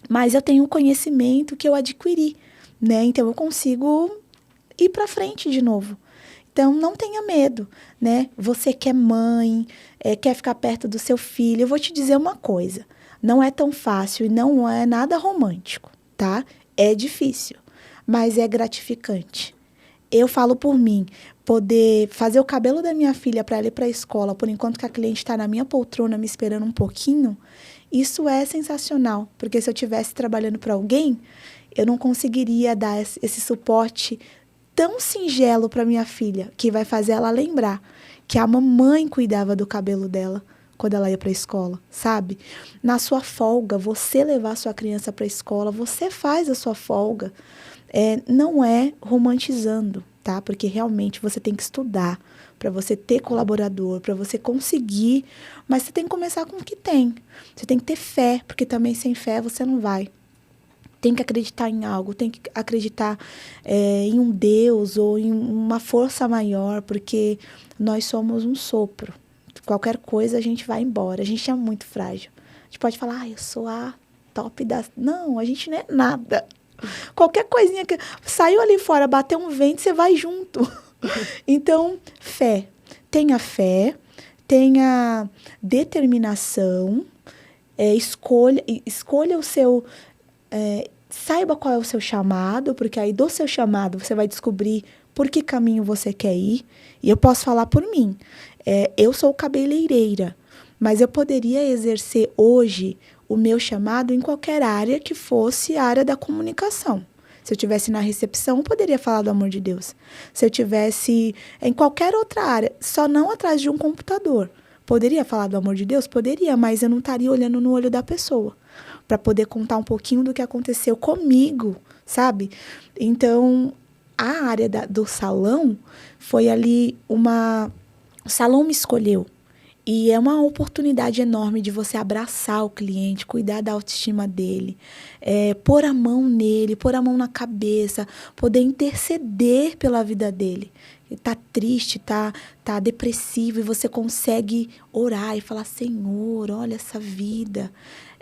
mas eu tenho um conhecimento que eu adquiri, né? Então, eu consigo ir para frente de novo. Então, não tenha medo, né? Você que é mãe, quer ficar perto do seu filho. Eu vou te dizer uma coisa. Não é tão fácil e não é nada romântico, tá? É difícil, mas é gratificante. Eu falo por mim, poder fazer o cabelo da minha filha para ela ir para a escola, por enquanto que a cliente está na minha poltrona me esperando um pouquinho, isso é sensacional. Porque se eu estivesse trabalhando para alguém, eu não conseguiria dar esse suporte tão singelo para minha filha, que vai fazer ela lembrar que a mamãe cuidava do cabelo dela quando ela ia para a escola, sabe? Na sua folga, você levar a sua criança para a escola, você faz a sua folga. Não é romantizando, tá? Porque realmente você tem que estudar para você ter colaborador, para você conseguir, mas você tem que começar com o que tem. Você tem que ter fé, porque também sem fé você não vai. Tem que acreditar em algo, tem que acreditar em um Deus ou em uma força maior, porque nós somos um sopro. Qualquer coisa a gente vai embora, a gente é muito frágil. A gente pode falar, eu sou a top das... Não, a gente não é nada. Qualquer coisinha que saiu ali fora, bateu um vento, você vai junto. Então, fé. Tenha determinação, escolha o seu... saiba qual é o seu chamado, porque aí do seu chamado você vai descobrir por que caminho você quer ir. E eu posso falar por mim. Eu sou cabeleireira, mas eu poderia exercer hoje o meu chamado em qualquer área que fosse a área da comunicação. Se eu estivesse na recepção, eu poderia falar do amor de Deus. Se eu estivesse em qualquer outra área, só não atrás de um computador. Poderia falar do amor de Deus? Poderia, mas eu não estaria olhando no olho da pessoa para poder contar um pouquinho do que aconteceu comigo, sabe? Então, a área do salão foi ali o salão me escolheu. E é uma oportunidade enorme de você abraçar o cliente, cuidar da autoestima dele, pôr a mão nele, pôr a mão na cabeça, poder interceder pela vida dele. Ele tá triste, tá depressivo, e você consegue orar e falar, Senhor, olha essa vida.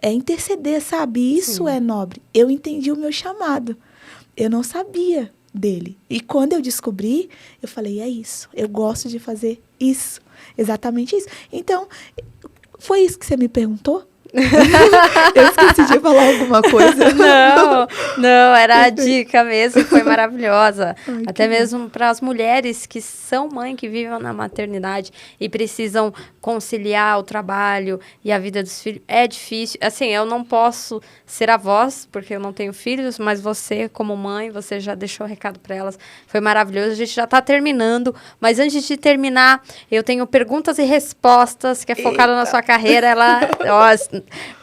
Interceder, sabe? Isso Sim. É nobre. Eu entendi o meu chamado. Eu não sabia dele. E quando eu descobri, eu falei, é isso. Eu gosto de fazer isso. Exatamente isso. Então, foi isso que você me perguntou? Eu esqueci de falar alguma coisa. Não, era a dica mesmo, foi maravilhosa. Ai, até mesmo para as mulheres que são mãe, que vivem na maternidade e precisam conciliar o trabalho e a vida dos filhos. É difícil. Assim, eu não posso ser a voz, porque eu não tenho filhos, mas você, como mãe, você já deixou o recado para elas. Foi maravilhoso. A gente já está terminando, mas antes de terminar, eu tenho perguntas e respostas, que é focada na sua carreira.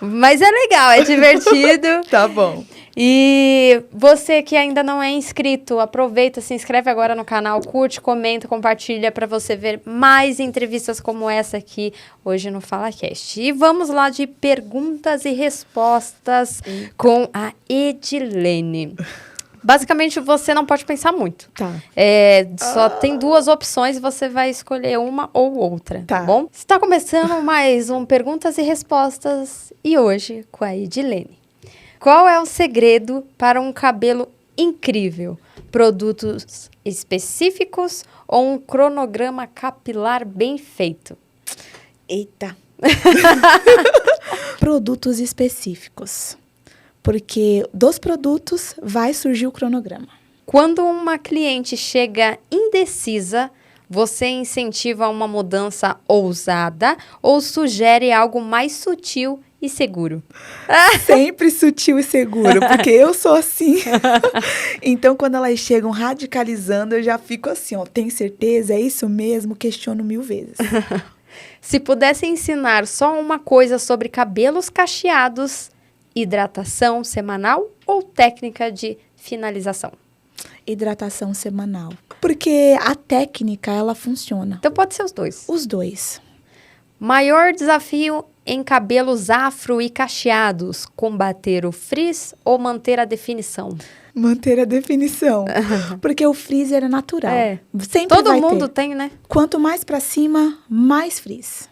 Mas é legal, é divertido. Tá bom. E você que ainda não é inscrito, aproveita, se inscreve agora no canal, curte, comenta, compartilha para você ver mais entrevistas como essa aqui hoje no FalaCast. E vamos lá de perguntas e respostas com a Edilene. Basicamente, você não pode pensar muito. Tá. Só tem 2 opções e você vai escolher uma ou outra, tá bom? Está começando mais um Perguntas e Respostas e hoje com a Edilene. Qual é o segredo para um cabelo incrível? Produtos específicos ou um cronograma capilar bem feito? Eita. Produtos específicos. Porque dos produtos vai surgir o cronograma. Quando uma cliente chega indecisa, você incentiva uma mudança ousada ou sugere algo mais sutil e seguro? Sempre sutil e seguro, porque eu sou assim. Então, quando elas chegam radicalizando, eu já fico assim, ó, tem certeza? É isso mesmo? Questiono 1000 vezes. Se pudesse ensinar só uma coisa sobre cabelos cacheados, hidratação semanal ou técnica de finalização? Hidratação semanal. Porque a técnica, ela funciona. Então pode ser os dois. Os dois. Maior desafio em cabelos afro e cacheados, combater o frizz ou manter a definição? Manter a definição. Porque o frizz é natural. Sempre Todo vai mundo ter. tem, né? Quanto mais pra cima, mais frizz.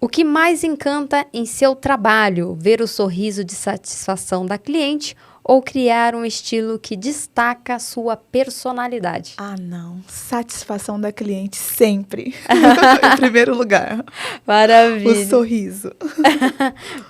O que mais encanta em seu trabalho? Ver o sorriso de satisfação da cliente ou criar um estilo que destaca a sua personalidade? Ah, não. Satisfação da cliente sempre. Em primeiro lugar. Maravilha. O sorriso.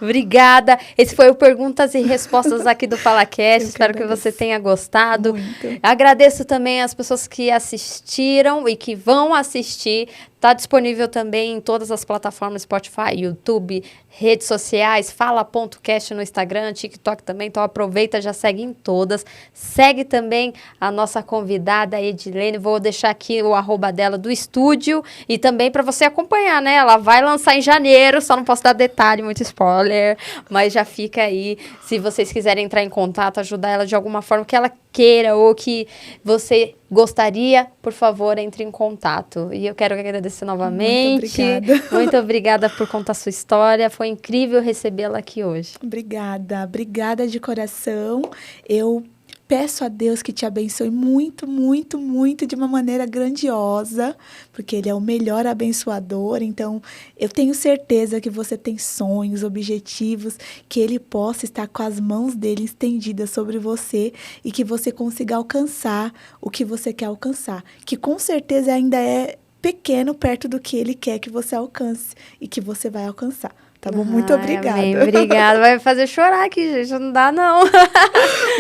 Obrigada. Esse foi o Perguntas e Respostas aqui do FalaCast. Espero que você tenha gostado. Muito. Agradeço também as pessoas que assistiram e que vão assistir. Está disponível também em todas as plataformas, Spotify, YouTube, redes sociais, fala.cast no Instagram, TikTok também, então aproveita, já segue em todas. Segue também a nossa convidada Edilene, vou deixar aqui o @ dela do estúdio e também para você acompanhar, né? Ela vai lançar em janeiro, só não posso dar detalhe, muito spoiler, mas já fica aí, se vocês quiserem entrar em contato, ajudar ela de alguma forma que ela queira ou que você gostaria, por favor, entre em contato. E eu quero agradecer novamente. Muito obrigada. Muito obrigada por contar sua história. Foi incrível recebê-la aqui hoje. Obrigada. Obrigada de coração. Eu peço a Deus que te abençoe muito, muito, muito, de uma maneira grandiosa, porque Ele é o melhor abençoador. Então, eu tenho certeza que você tem sonhos, objetivos, que Ele possa estar com as mãos dele estendidas sobre você e que você consiga alcançar o que você quer alcançar. Que com certeza ainda é pequeno perto do que Ele quer que você alcance e que você vai alcançar. Tá bom? Muito obrigada. Amém. Obrigada. Vai me fazer chorar aqui, gente. Não dá, não.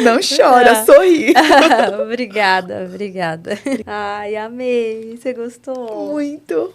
Não chora, sorri. Obrigada, obrigada. Ai, amei. Você gostou? Muito.